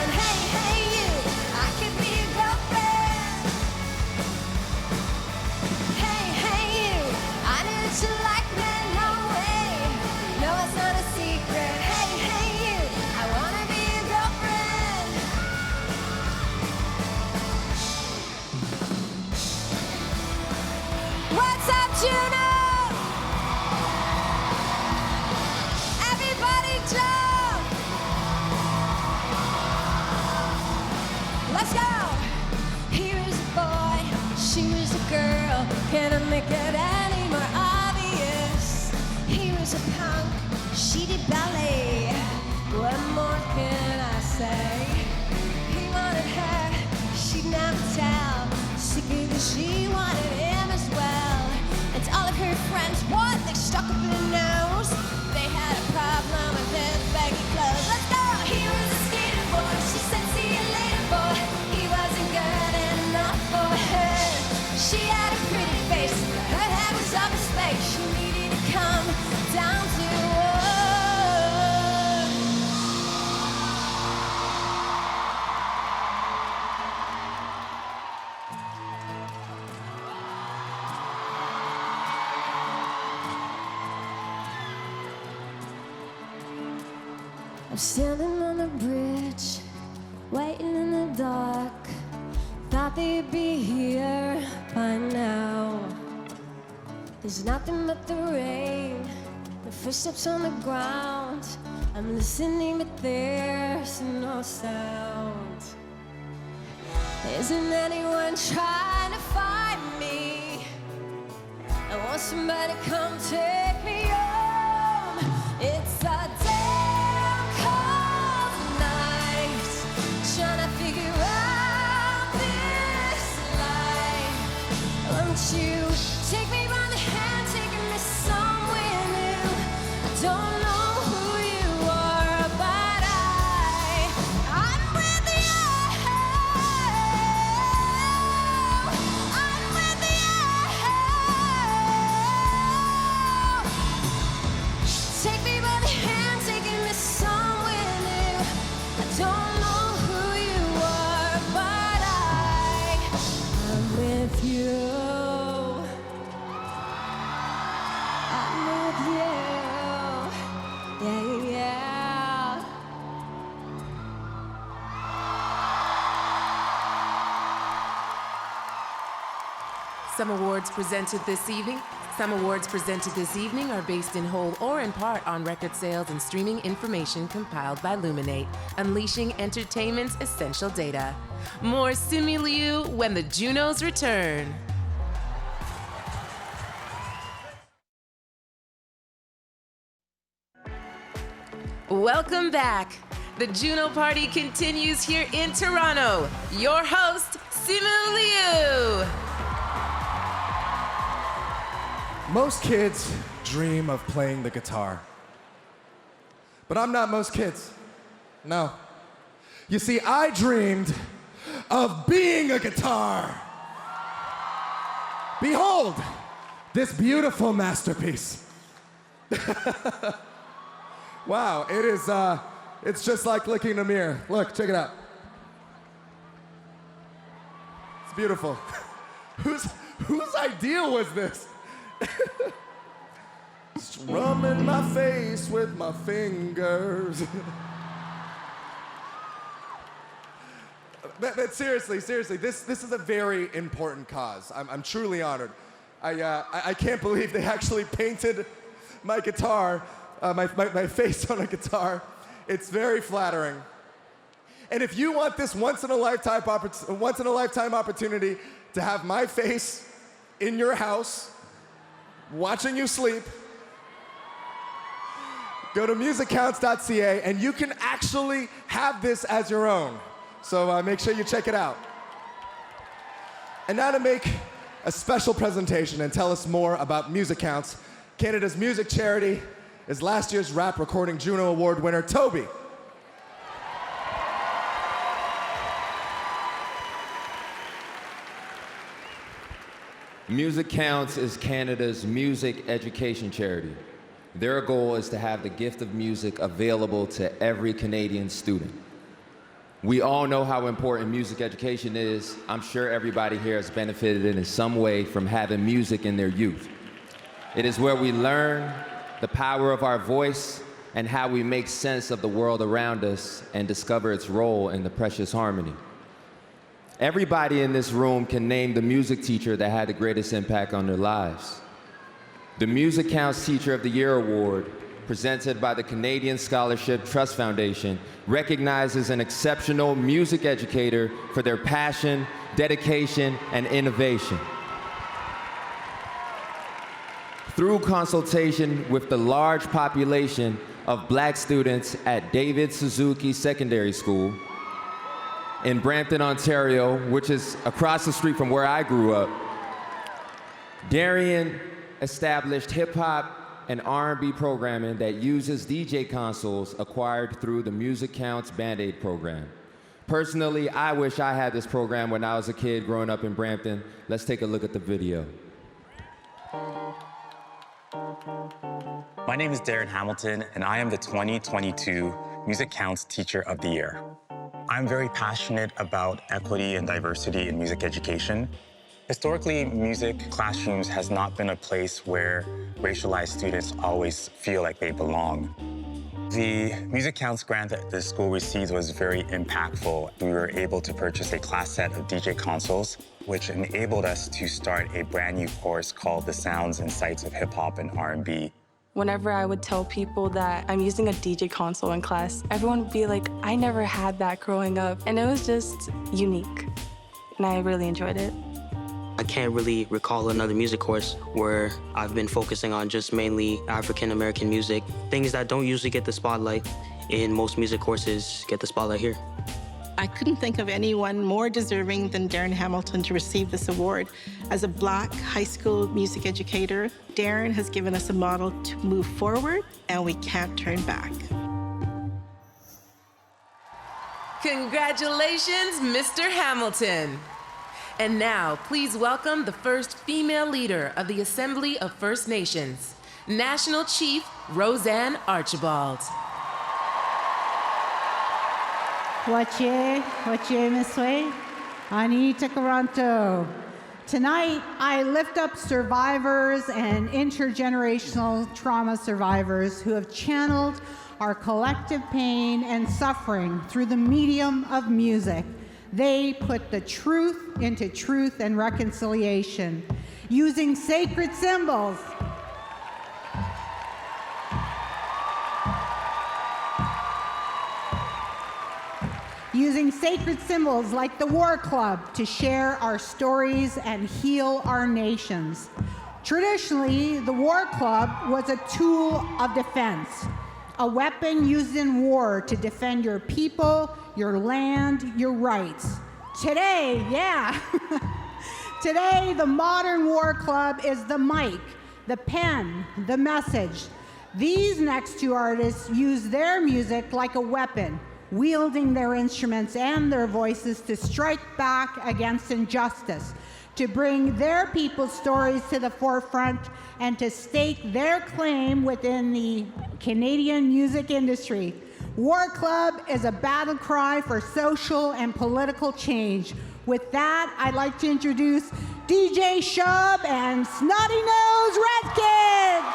friends, what? They stuck up their nose. They had a problem with their baggy clothes. Let's go! He was a skater boy. She said, see you later, boy. He wasn't good enough for her. She had a pretty face. Her head was up in space. She needed to come down to earth. I'm standing on the bridge, waiting in the dark. Thought they'd be here by now. There's nothing but the rain, the footsteps on the ground. I'm listening, but there's no sound. Isn't anyone trying to find me? I want somebody to come take me home. It's a damn cold night, trying to figure out this life. Won't you take me by the hand, taking me somewhere new? I don't know who you are, but I'm with you. I'm with you. Take me by the hand, taking me somewhere new. I don't know who you are, but I'm with you. I'm with you. Yeah, yeah. Some awards presented this evening. Some awards presented this evening are based in whole or in part on record sales and streaming information compiled by Luminate, unleashing entertainment's essential data. More Simu Liu when the Junos return. Welcome back. The Juno Party continues here in Toronto. Your host, Simu Liu. Most kids dream of playing the guitar. But I'm not most kids. No. You see, I dreamed of being a guitar. Behold, this beautiful masterpiece. Wow, it is, it's just like looking in a mirror. Look, check it out. It's beautiful. Whose idea was this? Strumming my face with my fingers. But seriously, this is a very important cause. I'm truly honored. I can't believe they actually painted my guitar, my face on a guitar. It's very flattering. And if you want this once in a lifetime opportunity to have my face in your house, watching you sleep, go to musiccounts.ca and you can actually have this as your own. So make sure you check it out. And now to make a special presentation and tell us more about Music Counts, Canada's music charity, is last year's Rap Recording Juno Award winner, Toby. Music Counts is Canada's music education charity. Their goal is to have the gift of music available to every Canadian student. We all know how important music education is. I'm sure everybody here has benefited in some way from having music in their youth. It is where we learn the power of our voice and how we make sense of the world around us and discover its role in the precious harmony. Everybody in this room can name the music teacher that had the greatest impact on their lives. The Music Counts Teacher of the Year Award, presented by the Canadian Scholarship Trust Foundation, recognizes an exceptional music educator for their passion, dedication, and innovation. Through consultation with the large population of Black students at David Suzuki Secondary School in Brampton, Ontario, which is across the street from where I grew up, Darian established hip-hop and R&B programming that uses DJ consoles acquired through the Music Counts Band-Aid program. Personally, I wish I had this program when I was a kid growing up in Brampton. Let's take a look at the video. My name is Darren Hamilton, and I am the 2022 Music Counts Teacher of the Year. I'm very passionate about equity and diversity in music education. Historically, music classrooms has not been a place where racialized students always feel like they belong. The Music Counts grant that the school received was very impactful. We were able to purchase a class set of DJ consoles, which enabled us to start a brand new course called The Sounds and Sights of Hip Hop and R&B. Whenever I would tell people that I'm using a DJ console in class, everyone would be like, I never had that growing up. And it was just unique, and I really enjoyed it. I can't really recall another music course where I've been focusing on just mainly African-American music. Things that don't usually get the spotlight in most music courses get the spotlight here. I couldn't think of anyone more deserving than Darren Hamilton to receive this award. As a Black high school music educator, Darren has given us a model to move forward, and we can't turn back. Congratulations, Mr. Hamilton. And now, please welcome the first female leader of the Assembly of First Nations, National Chief Roseanne Archibald. Wache, Miswe, Anita Karanto. Tonight, I lift up survivors and intergenerational trauma survivors who have channeled our collective pain and suffering through the medium of music. They put the truth into truth and reconciliation, using sacred symbols. Using sacred symbols like the War Club to share our stories and heal our nations. Traditionally, the War Club was a tool of defense, a weapon used in war to defend your people, your land, your rights. Today, today the modern War Club is the mic, the pen, the message. These next two artists use their music like a weapon, wielding their instruments and their voices to strike back against injustice, to bring their people's stories to the forefront, and to stake their claim within the Canadian music industry. War Club is a battle cry for social and political change. With that, I'd like to introduce DJ Shub and Snotty Nose Redkid.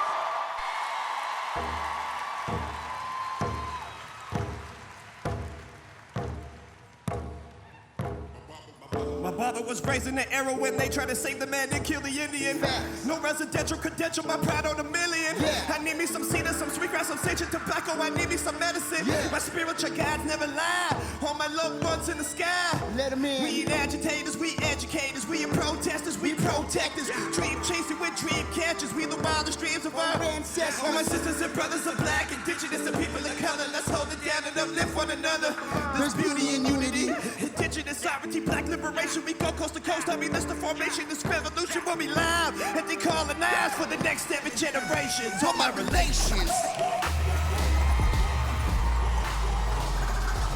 My father was raised in the era when they tried to save the man and kill the Indian. No residential credential, my pride on $1 million. I need me some cedar, some sweetgrass, some sage and tobacco. I need me some medicine. My spiritual guides never lie. All my loved ones in the sky. Let them in. We ain't agitators, we educators. We ain't protesters, we protectors. Dream chasing with dream catchers. We the wildest dreams of our ancestors. All my sisters and brothers are black, indigenous and people of color. Let's hold it down and uplift one another. There's beauty in unity. Indigenous sovereignty, black liberation. We go coast to coast. I mean, this the formation, this revolution will be live. And decolonize for the next 7 generations. All my relations.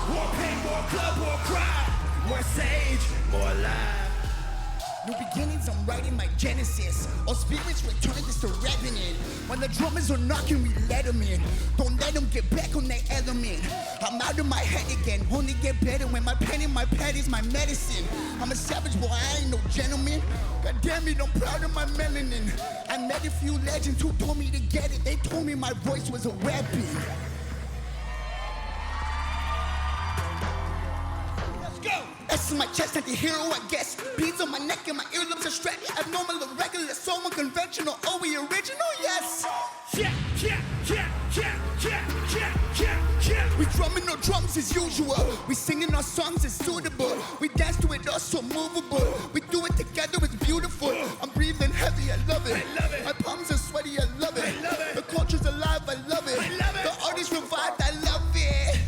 More pain, more blood, more cry. More sage, more life. New beginnings, I'm writing my genesis. All spirits return this to revenant. When the drummers are knocking, we let them in. Don't let them get back on their element. I'm out of my head again, only get better when my pen and my pad is my medicine. I'm a savage boy, I ain't no gentleman. God damn it, I'm proud of my melanin. I met a few legends who told me to get it. They told me my voice was a weapon. S in my chest, like the hero, I guess. Beads on my neck and my earlobes are stretched. Abnormal, irregular, so unconventional. Oh, we original, yes. Yeah. We drumming our drums as usual. We singing our songs as suitable. We dance to it, all so movable. We do it together, it's beautiful. I'm breathing heavy, I love it. My palms are sweaty, I love it. The culture's alive, I love it. The artists revived, I love it.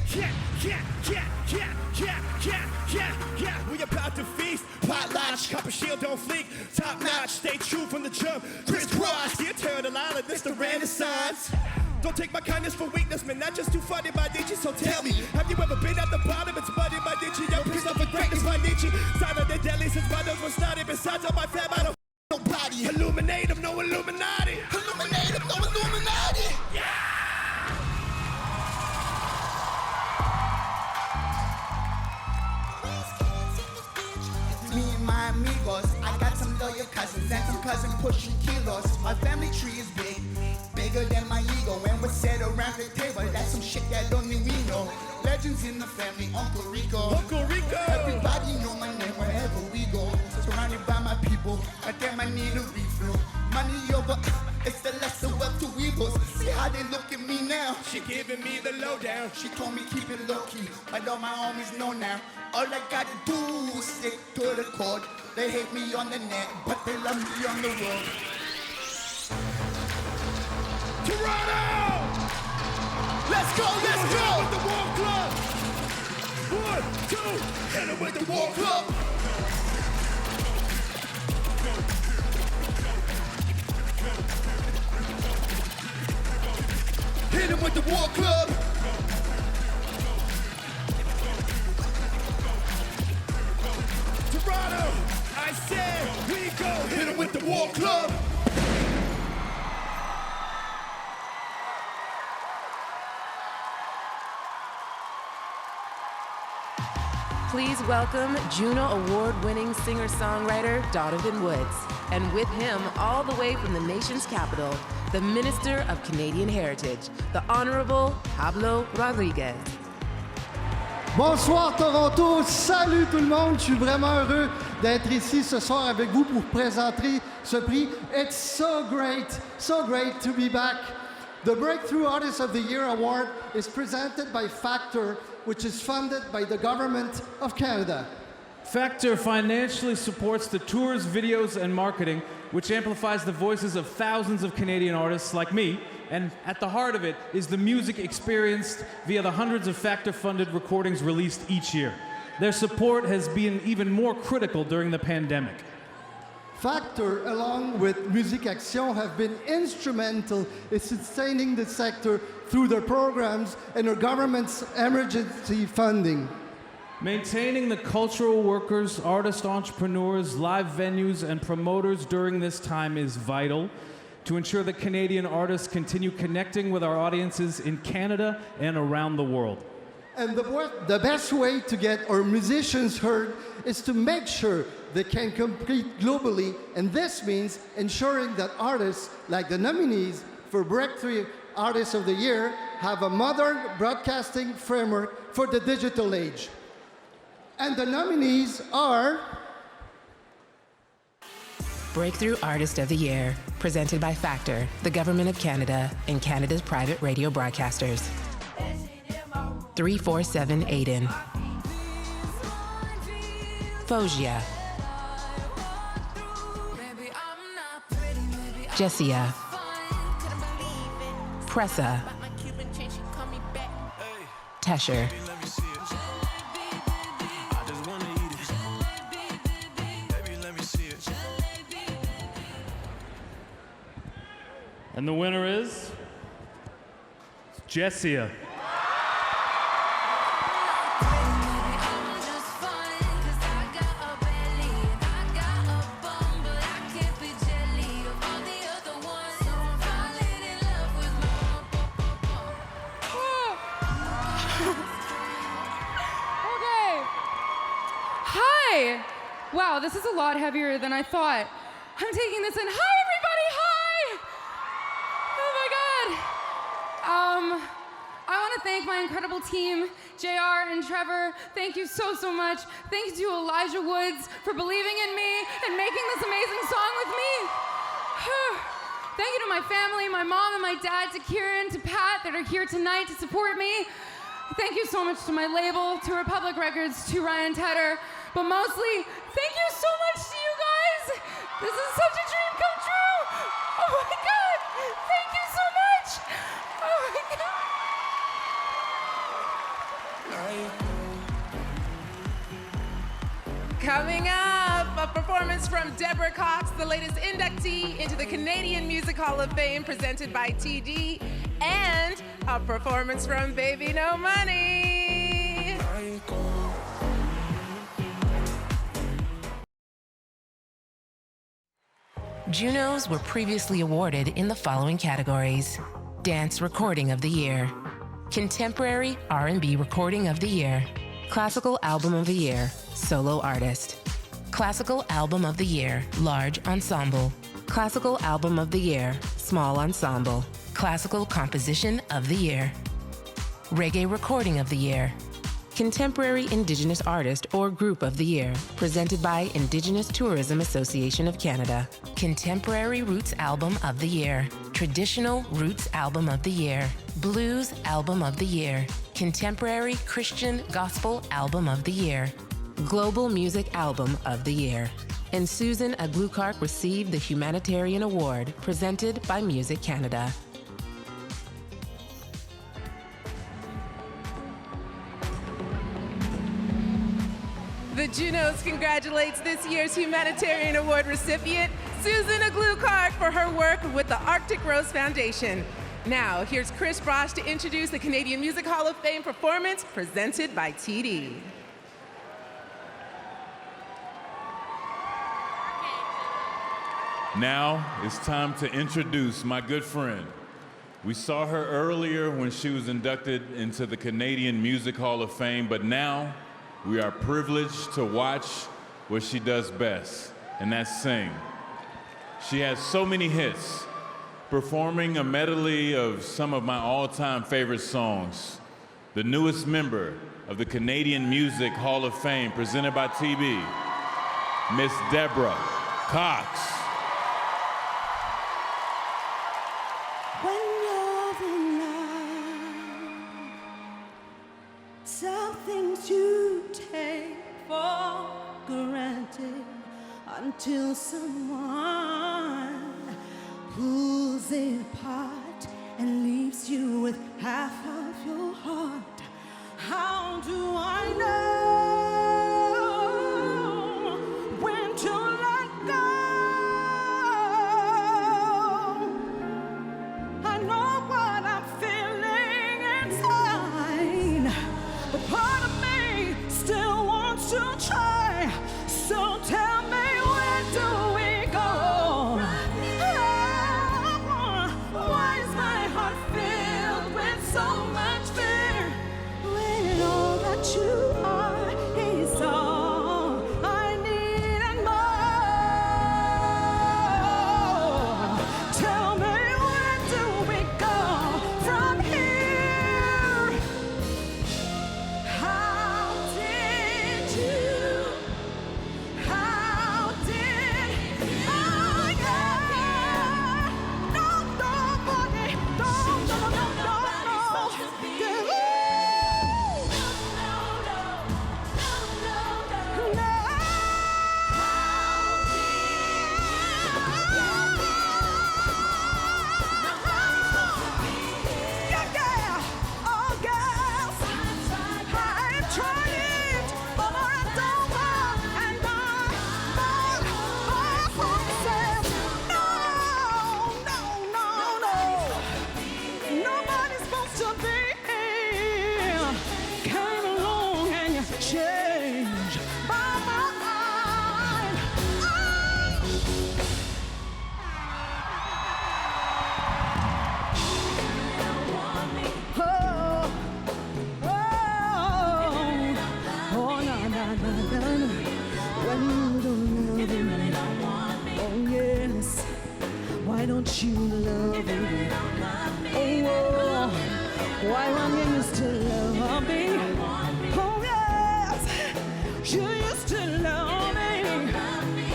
Yeah, we about to feast. Potlatch, copper shield, don't fleek. Top notch, stay true from the jump. Crisscross, get witness the renaissance. Don't take my kindness for weakness, man, not just too funny, my Nietzsche. So tell me, have you ever been at the bottom? It's muddy, my Nietzsche. Yo, pissed off with greatness, my Nietzsche. Silent and deadly since my nose was snotty. Besides all my fam, I don't nobody. Illuminate them, no Illuminati. Illuminate them, no Illuminati. Yeah! Me and my amigos, I got some loyal cousins and some cousins pushing kilos. My family tree is big, bigger than my ego. And we're set around the table, that's some shit that only we know. Legends in the family, Uncle Rico. Uncle Rico! Everybody know my name wherever we go. Surrounded by my people, but damn I need a refill. Money over, it's the lesser wealth to evils. See how they look at me now. She giving me the lowdown. She told me keep it low key, but all my homies know now. All I gotta do is stick to the code. They hate me on the net, but they love me on the road. Toronto! Let's go, let's go! With the War Club! 1, 2, hit it with the War Club! Hit him with the War Club! Toronto, I said we go hit him with the War Club! Please welcome Juno Award-winning singer-songwriter Donovan Woods, and with him, all the way from the nation's capital, the Minister of Canadian Heritage, the Honorable Abel Rodriguez. Bonsoir Toronto, salut tout le monde, je suis vraiment heureux d'être ici ce soir avec vous pour présenter ce prix. It's so great to be back. The Breakthrough Artist of the Year Award is presented by Factor, which is funded by the Government of Canada. Factor financially supports the tours, videos, and marketing, which amplifies the voices of thousands of Canadian artists like me, and at the heart of it is the music experienced via the hundreds of Factor-funded recordings released each year. Their support has been even more critical during the pandemic. Factor, along with Musique Action, have been instrumental in sustaining the sector through their programs and our government's emergency funding. Maintaining the cultural workers, artist entrepreneurs, live venues, and promoters during this time is vital to ensure that Canadian artists continue connecting with our audiences in Canada and around the world. And the best way to get our musicians heard is to make sure they can compete globally, and this means ensuring that artists like the nominees for Breakthrough Artist of the Year have a modern broadcasting framework for the digital age. And the nominees are... Breakthrough Artist of the Year, presented by Factor, the Government of Canada, and Canada's private radio broadcasters. 347 Aiden. Foggia. Jessia. Pressa. Tesher. And the winner is Jessia. Wow, this is a lot heavier than I thought. I'm taking this in. Hi, everybody, hi! Oh my God. I want to thank my incredible team, JR and Trevor. Thank you so much. Thank you to Elijah Woods for believing in me and making this amazing song with me. Thank you to my family, my mom and my dad, to Kieran, to Pat, that are here tonight to support me. Thank you so much to my label, to Republic Records, to Ryan Tedder. But mostly, thank you so much to you guys. This is such a dream come true. Oh my God, thank you so much. Oh my God. Coming up, a performance performance from Deborah Cox, the latest inductee into the Canadian Music Hall of Fame, presented by TD, and a performance from Baby No Money. Junos were previously awarded in the following categories: Dance Recording of the Year, Contemporary R&B Recording of the Year, Classical Album of the Year, Solo Artist, Classical Album of the Year, Large Ensemble, Classical Album of the Year, Small Ensemble, Classical Composition of the Year, Reggae Recording of the Year, Contemporary Indigenous Artist or Group of the Year, presented by Indigenous Tourism Association of Canada, Contemporary Roots Album of the Year, Traditional Roots Album of the Year, Blues Album of the Year, Contemporary Christian Gospel Album of the Year, Global Music Album of the Year. And Susan Aglukark received the Humanitarian Award, presented by Music Canada. The Junos congratulates this year's Humanitarian Award recipient, Susan Aglukark, for her work with the Arctic Rose Foundation. Now, here's Chris Brosh to introduce the Canadian Music Hall of Fame performance presented by TD. Now it's time to introduce my good friend. We saw her earlier when she was inducted into the Canadian Music Hall of Fame, but now we are privileged to watch what she does best, and that's sing. She has so many hits, performing a medley of some of my all-time favorite songs. The newest member of the Canadian Music Hall of Fame, presented by TB, Miss Deborah Cox. When you're around, some things you take for granted until someone pulls it apart and leaves you with half of your heart. How do I know when to let go? I know what I'm feeling inside, but part of me still wants to try. So tell me, where do we go? Why is my heart filled with so much fear when all that you are is all I need and more? Tell me, where do we go from here? How did you? How did I get? No, nobody, no. Nobody's supposed to be here. Came along and you changed my mind. Oh, na. When you don't love me, oh yes. Why don't you love me? Oh, why don't you used to love me? Oh yes, you used to love me. Oh, you don't like me.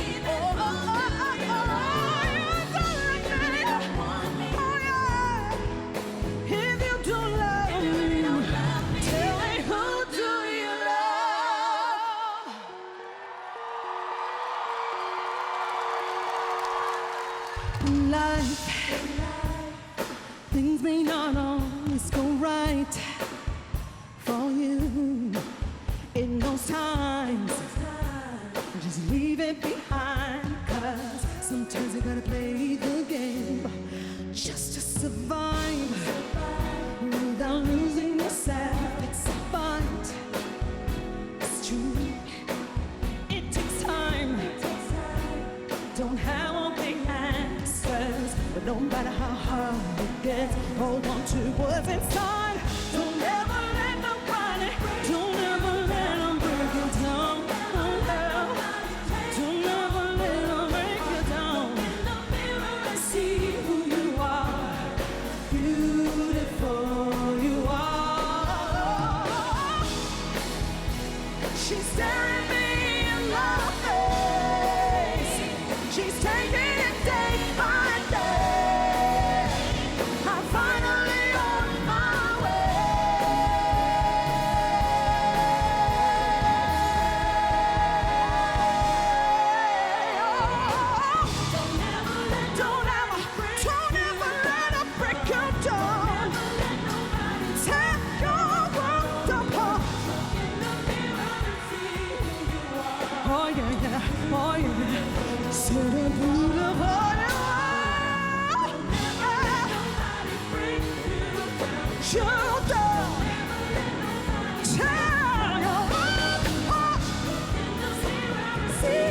Oh yeah, if you don't love me, tell me, who do you love? Life, things may not always go right for you in those times. Just leave it behind. survive without losing yourself. It's a fight. It's true. It takes time. Don't have all the answers, but no matter how hard it gets, hold on to what's inside. Don't ever let nobody, don't ever let them break you down. Don't ever let them break you down. In the mirror and see who you are, beautiful you are. She's staring me in the face. She's taking it day by day. I'm finally on my way. Don't ever let her break you down. Tear your world apart. Oh yeah, yeah, oh yeah. Sitting through the water. Shoot down. Tear your world apart. See,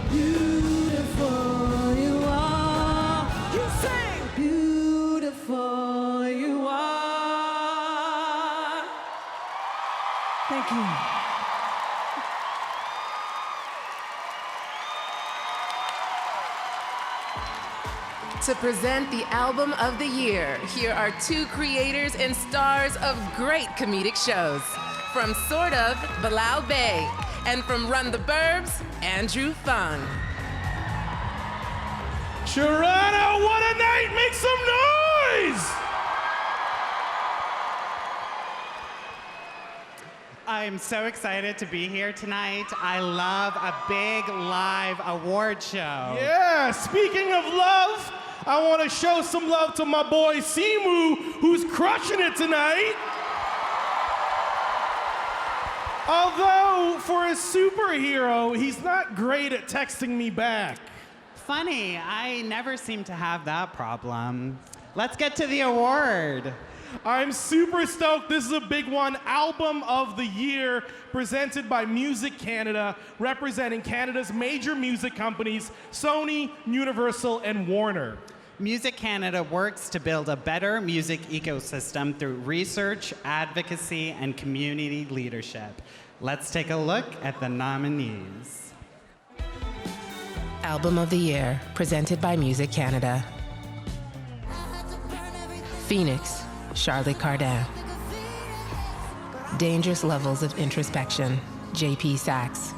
beautiful you are. You sing, beautiful you are. Thank you. To present the Album of the Year, here are two creators and stars of great comedic shows. From Sort of, Bilal Bey, and from Run the Burbs, Andrew Fung. Toronto, what a night! Make some noise! I'm so excited to be here tonight. I love a big live award show. Yeah, speaking of love, I want to show some love to my boy Simu, who's crushing it tonight. Although, for a superhero, he's not great at texting me back. Funny, I never seem to have that problem. Let's get to the award. I'm super stoked. This is a big one. Album of the Year, presented by Music Canada, representing Canada's major music companies, Sony, Universal, and Warner. Music Canada works to build a better music ecosystem through research, advocacy, and community leadership. Let's take a look at the nominees. Album of the Year, presented by Music Canada. Phoenix, Charlotte Cardin. Dangerous Levels of Introspection, JP Sachs.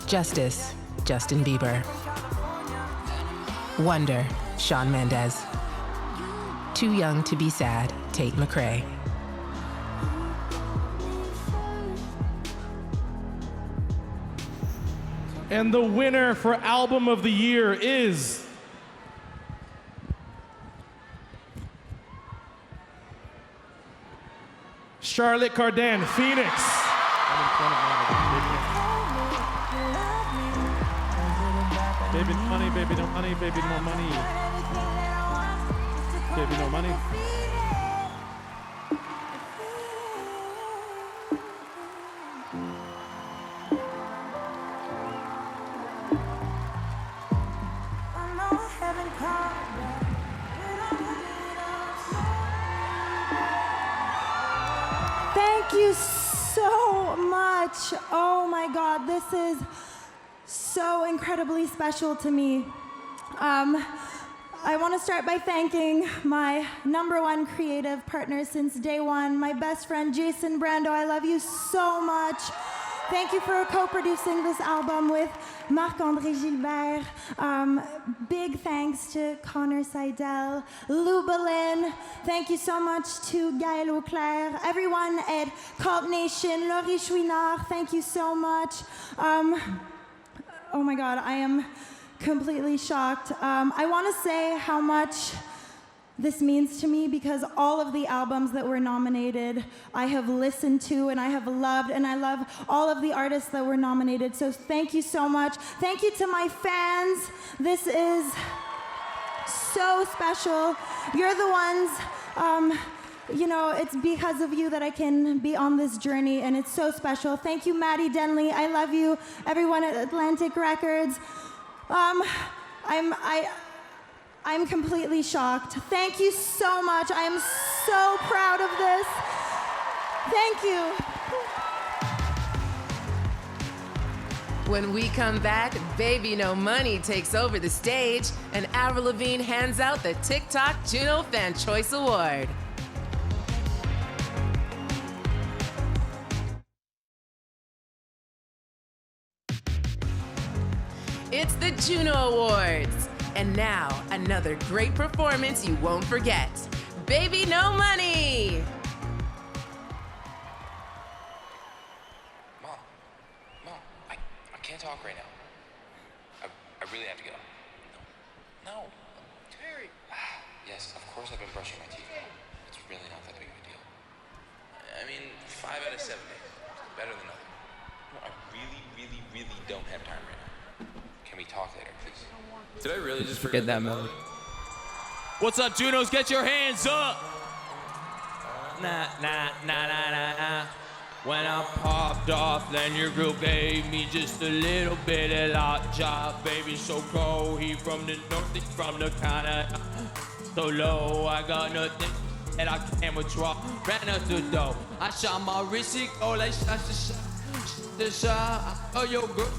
Justice, Justin Bieber. Wonder, Shawn Mendes. Too Young to Be Sad, Tate McRae. And the winner for Album of the Year is... Charlotte Cardin, Phoenix. Baby no money, baby no money, baby no money. Baby no money. Thank you so much. Oh my God, this is so incredibly special to me. I want to start by thanking my #1 creative partner since day one, my best friend Jason Brando. I love you so much. Thank you for co-producing this album with Marc-André Gilbert. Big thanks to Connor Seidel, Lou Berlin. Thank you so much to Gaël Auclair, everyone at Cult Nation, Laurie Chouinard, thank you so much. Oh my God, I am completely shocked. I want to say how much this means to me because all of the albums that were nominated I have listened to and I have loved, and I love all of the artists that were nominated. So thank you so much. Thank you to my fans. This is so special. You're the ones, it's because of you that I can be on this journey, and it's so special. Thank you, Maddie Denley. I love you. Everyone at Atlantic Records. I'm completely shocked. Thank you so much. I am so proud of this. Thank you. When we come back, Baby No Money takes over the stage, and Avril Lavigne hands out the TikTok Juno Fan Choice Award. It's the Juno Awards. And now, another great performance you won't forget. Baby No Money! Mom, I can't talk right now. I really have to get up. No. Terry! Yes, of course I've been brushing my teeth. It's really not that big of a deal. I mean, 5 out of 7 days. Better than nothing. No, I really don't have time right now. Can we talk later, please? Did I really just forget that melody? What's up, Junos? Get your hands up! Nah. When I popped off, then your girl gave me just a little bit of lockjaw. Baby, so cold, he from the north, he from the Canada. So low, I got nothing, and I can't withdraw. Ran out the door, I shot my wrist, it go like shot. Oh, yo, girl,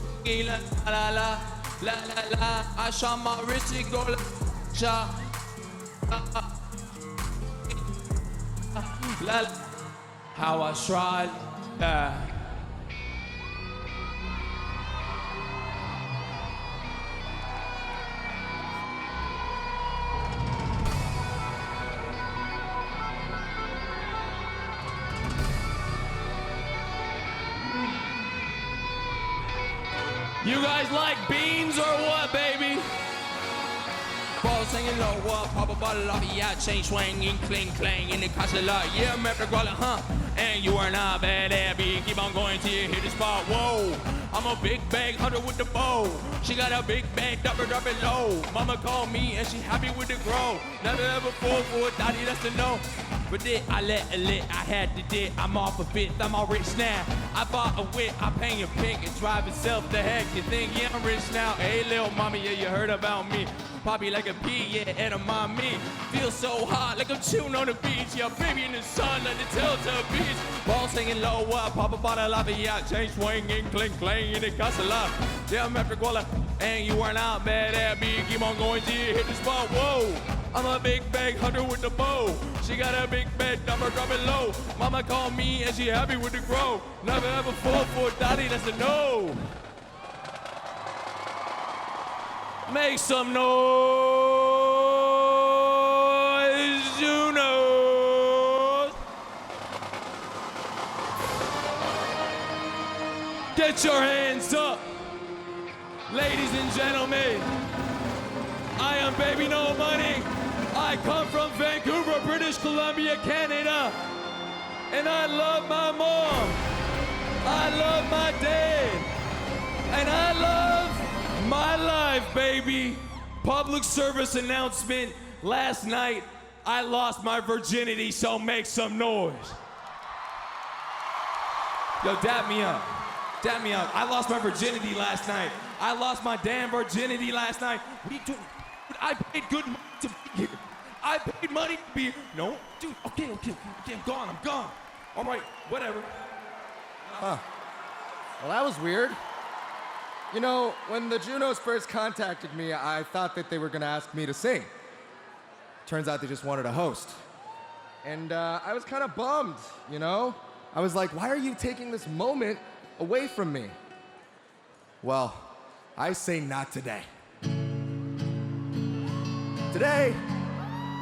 la. I shot my wrist, it go like shot. How I tried. You guys like beans or what, baby? Ball singing low up, pop a bottle off, yeah, chain swinging, cling, clang in the castle, yeah, I'm after crawling, huh? And you are not bad, Abby. Keep on going till you hit the spot. Whoa, I'm a big bag hunter with the bow. She got a big bag, drop it low. Mama called me and she happy with the grow. Never ever fall for a daddy, that's the no. But then I let it lit, I had to did. I'm off a bit, I'm all rich now. I bought a whip, I paint it pink and drive itself the heck. You think, yeah, I'm rich now. Hey, little mommy, yeah, you heard about me. Poppy like a pea, yeah, and a mommy. Feel so hot, like I'm chewing on the beach. Yeah, baby in the sun, like the telltale beach. Ball singing low up, pop a bottle of it, yeah, chain swinging, clink, clang in the castle. Yeah, I'm after Guala, and you are not bad at me. Keep on going till you hit the spot. Whoa, I'm a big bag hunter with the bow. She got a big bed, number drop it low. Mama called me and she happy with the grow. Never ever fall for a daddy, that's a no. Make some noise, Juno. Get your hands up. Ladies and gentlemen, I am Baby No Money. I come from Vancouver, British Columbia, Canada. And I love my mom. I love my dad. And I love my life, baby. Public service announcement. Last night, I lost my virginity, so make some noise. Yo, dap me up. Dap me up. I lost my virginity last night. I lost my damn virginity last night. What are you doing? I paid good money to be here. I paid money to be here. No, dude, okay, I'm gone. All right, whatever. Huh. Well, that was weird. You know, when the Junos first contacted me, I thought that they were gonna ask me to sing. Turns out they just wanted a host. And I was kind of bummed, you know? I was like, why are you taking this moment away from me? Well, I say not today. Today,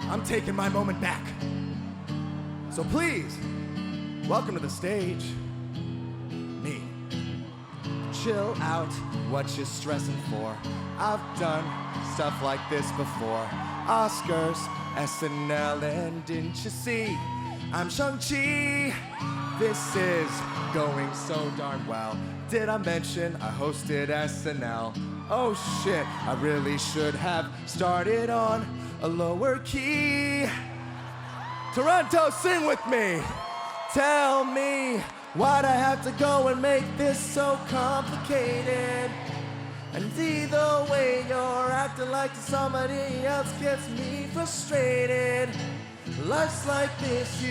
I'm taking my moment back. So please, welcome to the stage, me. Chill out, what you stressing for? I've done stuff like this before. Oscars, SNL, and didn't you see? I'm Shang-Chi. This is going so darn well. Did I mention I hosted SNL? Oh shit, I really should have started on a lower key. Toronto, sing with me. Tell me why'd I have to go and make this so complicated? And either way, you're acting like somebody else gets me frustrated. Life's like this,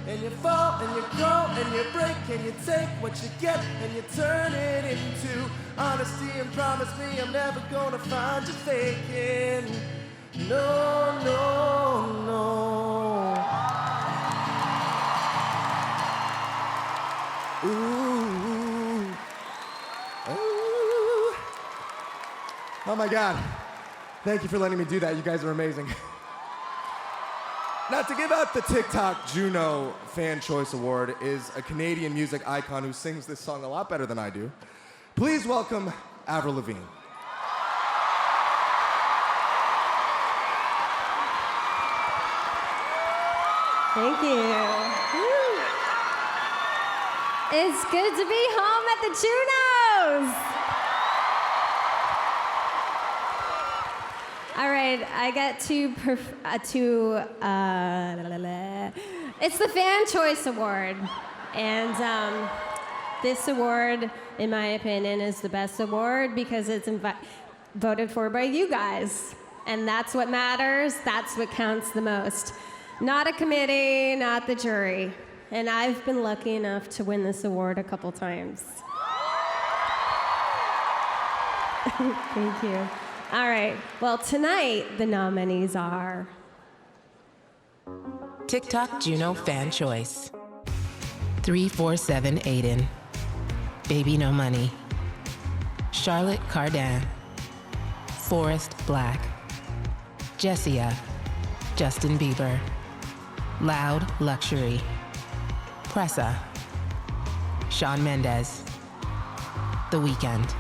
and you fall, and you grow, and you break, and you take what you get, and you turn it into honesty, and promise me I'm never gonna find you faking. No, no, no. Ooh. Ooh. Oh my God. Thank you for letting me do that. You guys are amazing. Now, to give out the TikTok Juno Fan Choice Award is a Canadian music icon who sings this song a lot better than I do. Please welcome Avril Lavigne. Thank you. Woo. It's good to be home at the Junos. All right, I get to it's the Fan Choice Award, and this award, in my opinion, is the best award because it's voted for by you guys, and that's what matters. That's what counts the most. Not a committee, not the jury, and I've been lucky enough to win this award a couple times. Thank you. All right, well, tonight, the nominees are... TikTok Juno Fan Choice. 347 Aiden. Baby No Money. Charlotte Cardin. Forest Black. Jessia. Justin Bieber. Loud Luxury. Pressa. Shawn Mendes. The Weeknd.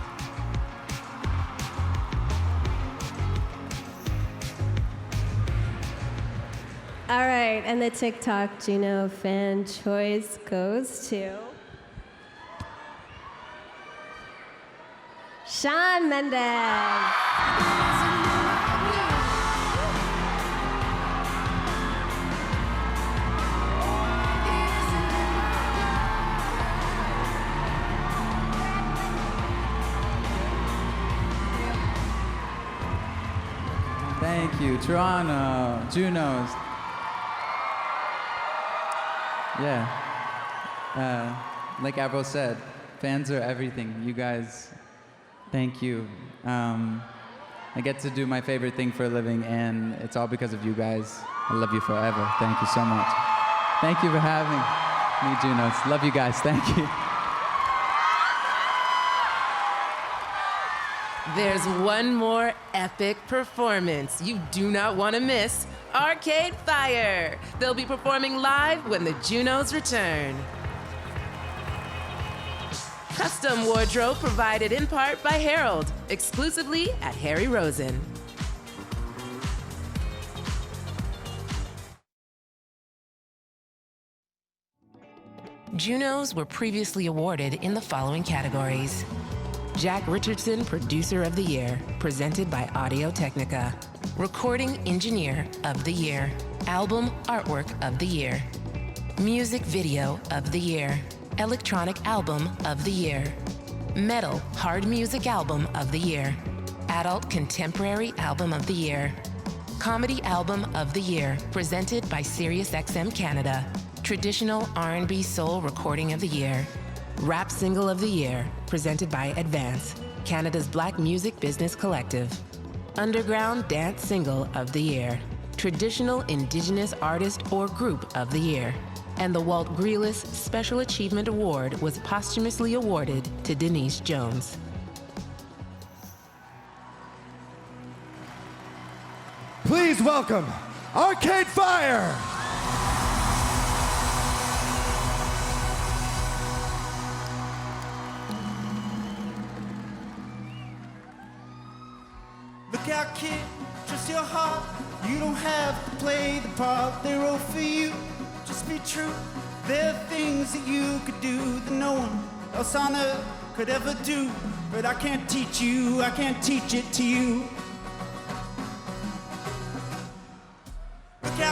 All right, and the TikTok Juno Fan Choice goes to... Shawn Mendes. Thank you, Toronto, Junos. Yeah, like Abel said, fans are everything. You guys, thank you. I get to do my favorite thing for a living, and it's all because of you guys. I love you forever. Thank you so much. Thank you for having me, Junos. Love you guys. Thank you. There's one more epic performance you do not want to miss. Arcade Fire. They'll be performing live when the Junos return. Custom wardrobe provided in part by Harold, exclusively at Harry Rosen. Junos were previously awarded in the following categories. Jack Richardson, Producer of the Year, presented by Audio-Technica. Recording Engineer of the Year. Album Artwork of the Year. Music Video of the Year. Electronic Album of the Year. Metal Hard Music Album of the Year. Adult Contemporary Album of the Year. Comedy Album of the Year, presented by SiriusXM Canada. Traditional R&B Soul Recording of the Year. Rap Single of the Year, presented by Advance, Canada's Black Music Business Collective. Underground Dance Single of the Year, Traditional Indigenous Artist or Group of the Year. And the Walt Grealis Special Achievement Award was posthumously awarded to Denise Jones. Please welcome Arcade Fire! Look out, kid, trust your heart. You don't have to play the part they wrote for you. Just be true. There are things that you could do that no one else on earth could ever do. But I can't teach you, I can't teach it to you.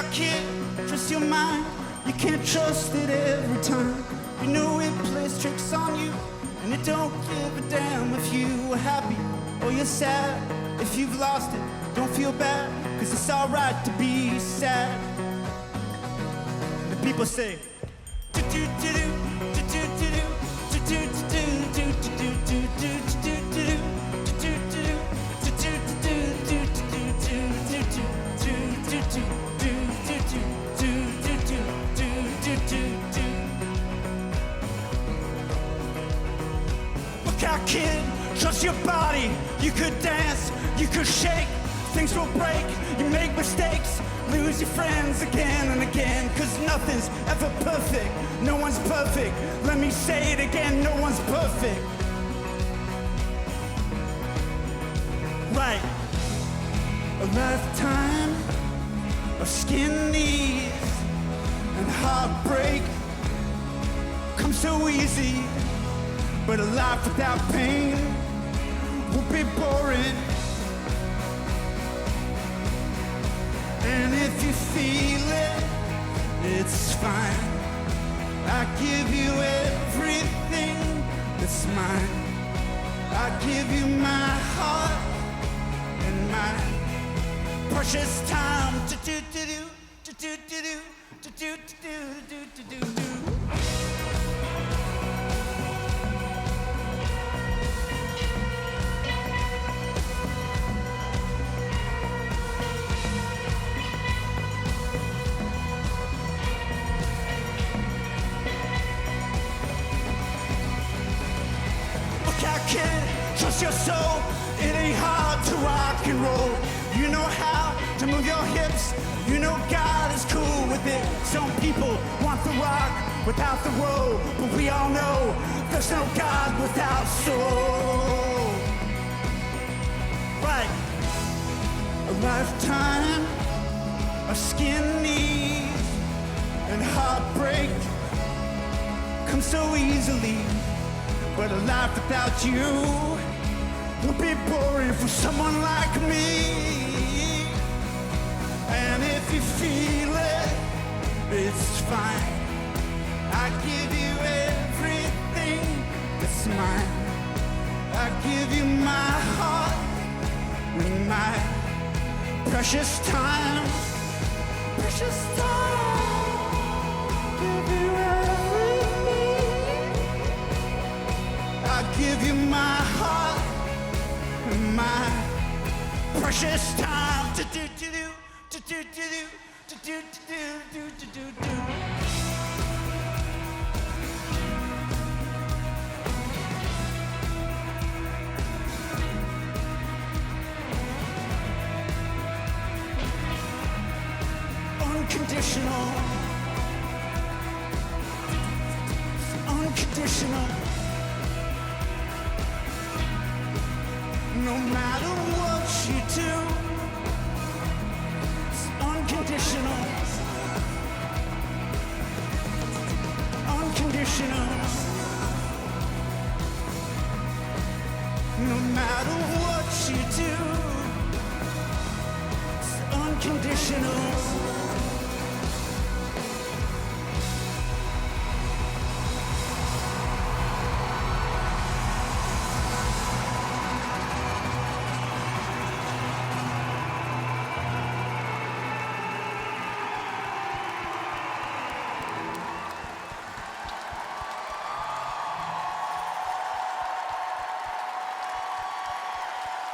out, kid, trust your mind. You can't trust it every time. You know it plays tricks on you, and it don't give a damn if you are happy or you're sad. If you've lost it, don't feel bad, cause it's alright to be sad. The people say, look out, kid, trust your body. You could dance, you could shake, things will break, you make mistakes, lose your friends again and again, cause nothing's ever perfect, no one's perfect. Let me say it again, no one's perfect. Right, a lifetime of skin knees and heartbreak comes so easy, but a life without pain will be boring. And if you feel it, it's fine. I give you everything that's mine. I give you my heart and my precious time. Trust your soul, it ain't hard to rock and roll. You know how to move your hips, you know God is cool with it. Some people want the rock without the roll, but we all know there's no God without soul. Right, a lifetime of skin knees and heartbreak comes so easily, but a life without you will be boring for someone like me. And if you feel it, it's fine. I give you everything that's mine. I give you my heart and my precious time. Precious time. Give you everything. I give you my heart. My precious time. Unconditional. Unconditional. No matter what you do, it's unconditional. Unconditional. No matter what you do, it's unconditional.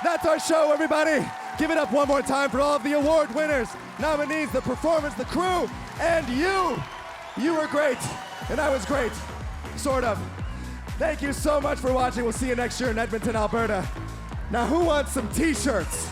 That's our show, everybody. Give it up one more time for all of the award winners, nominees, the performers, the crew, and you. You were great, and I was great, sort of. Thank you so much for watching. We'll see you next year in Edmonton, Alberta. Now, who wants some t-shirts?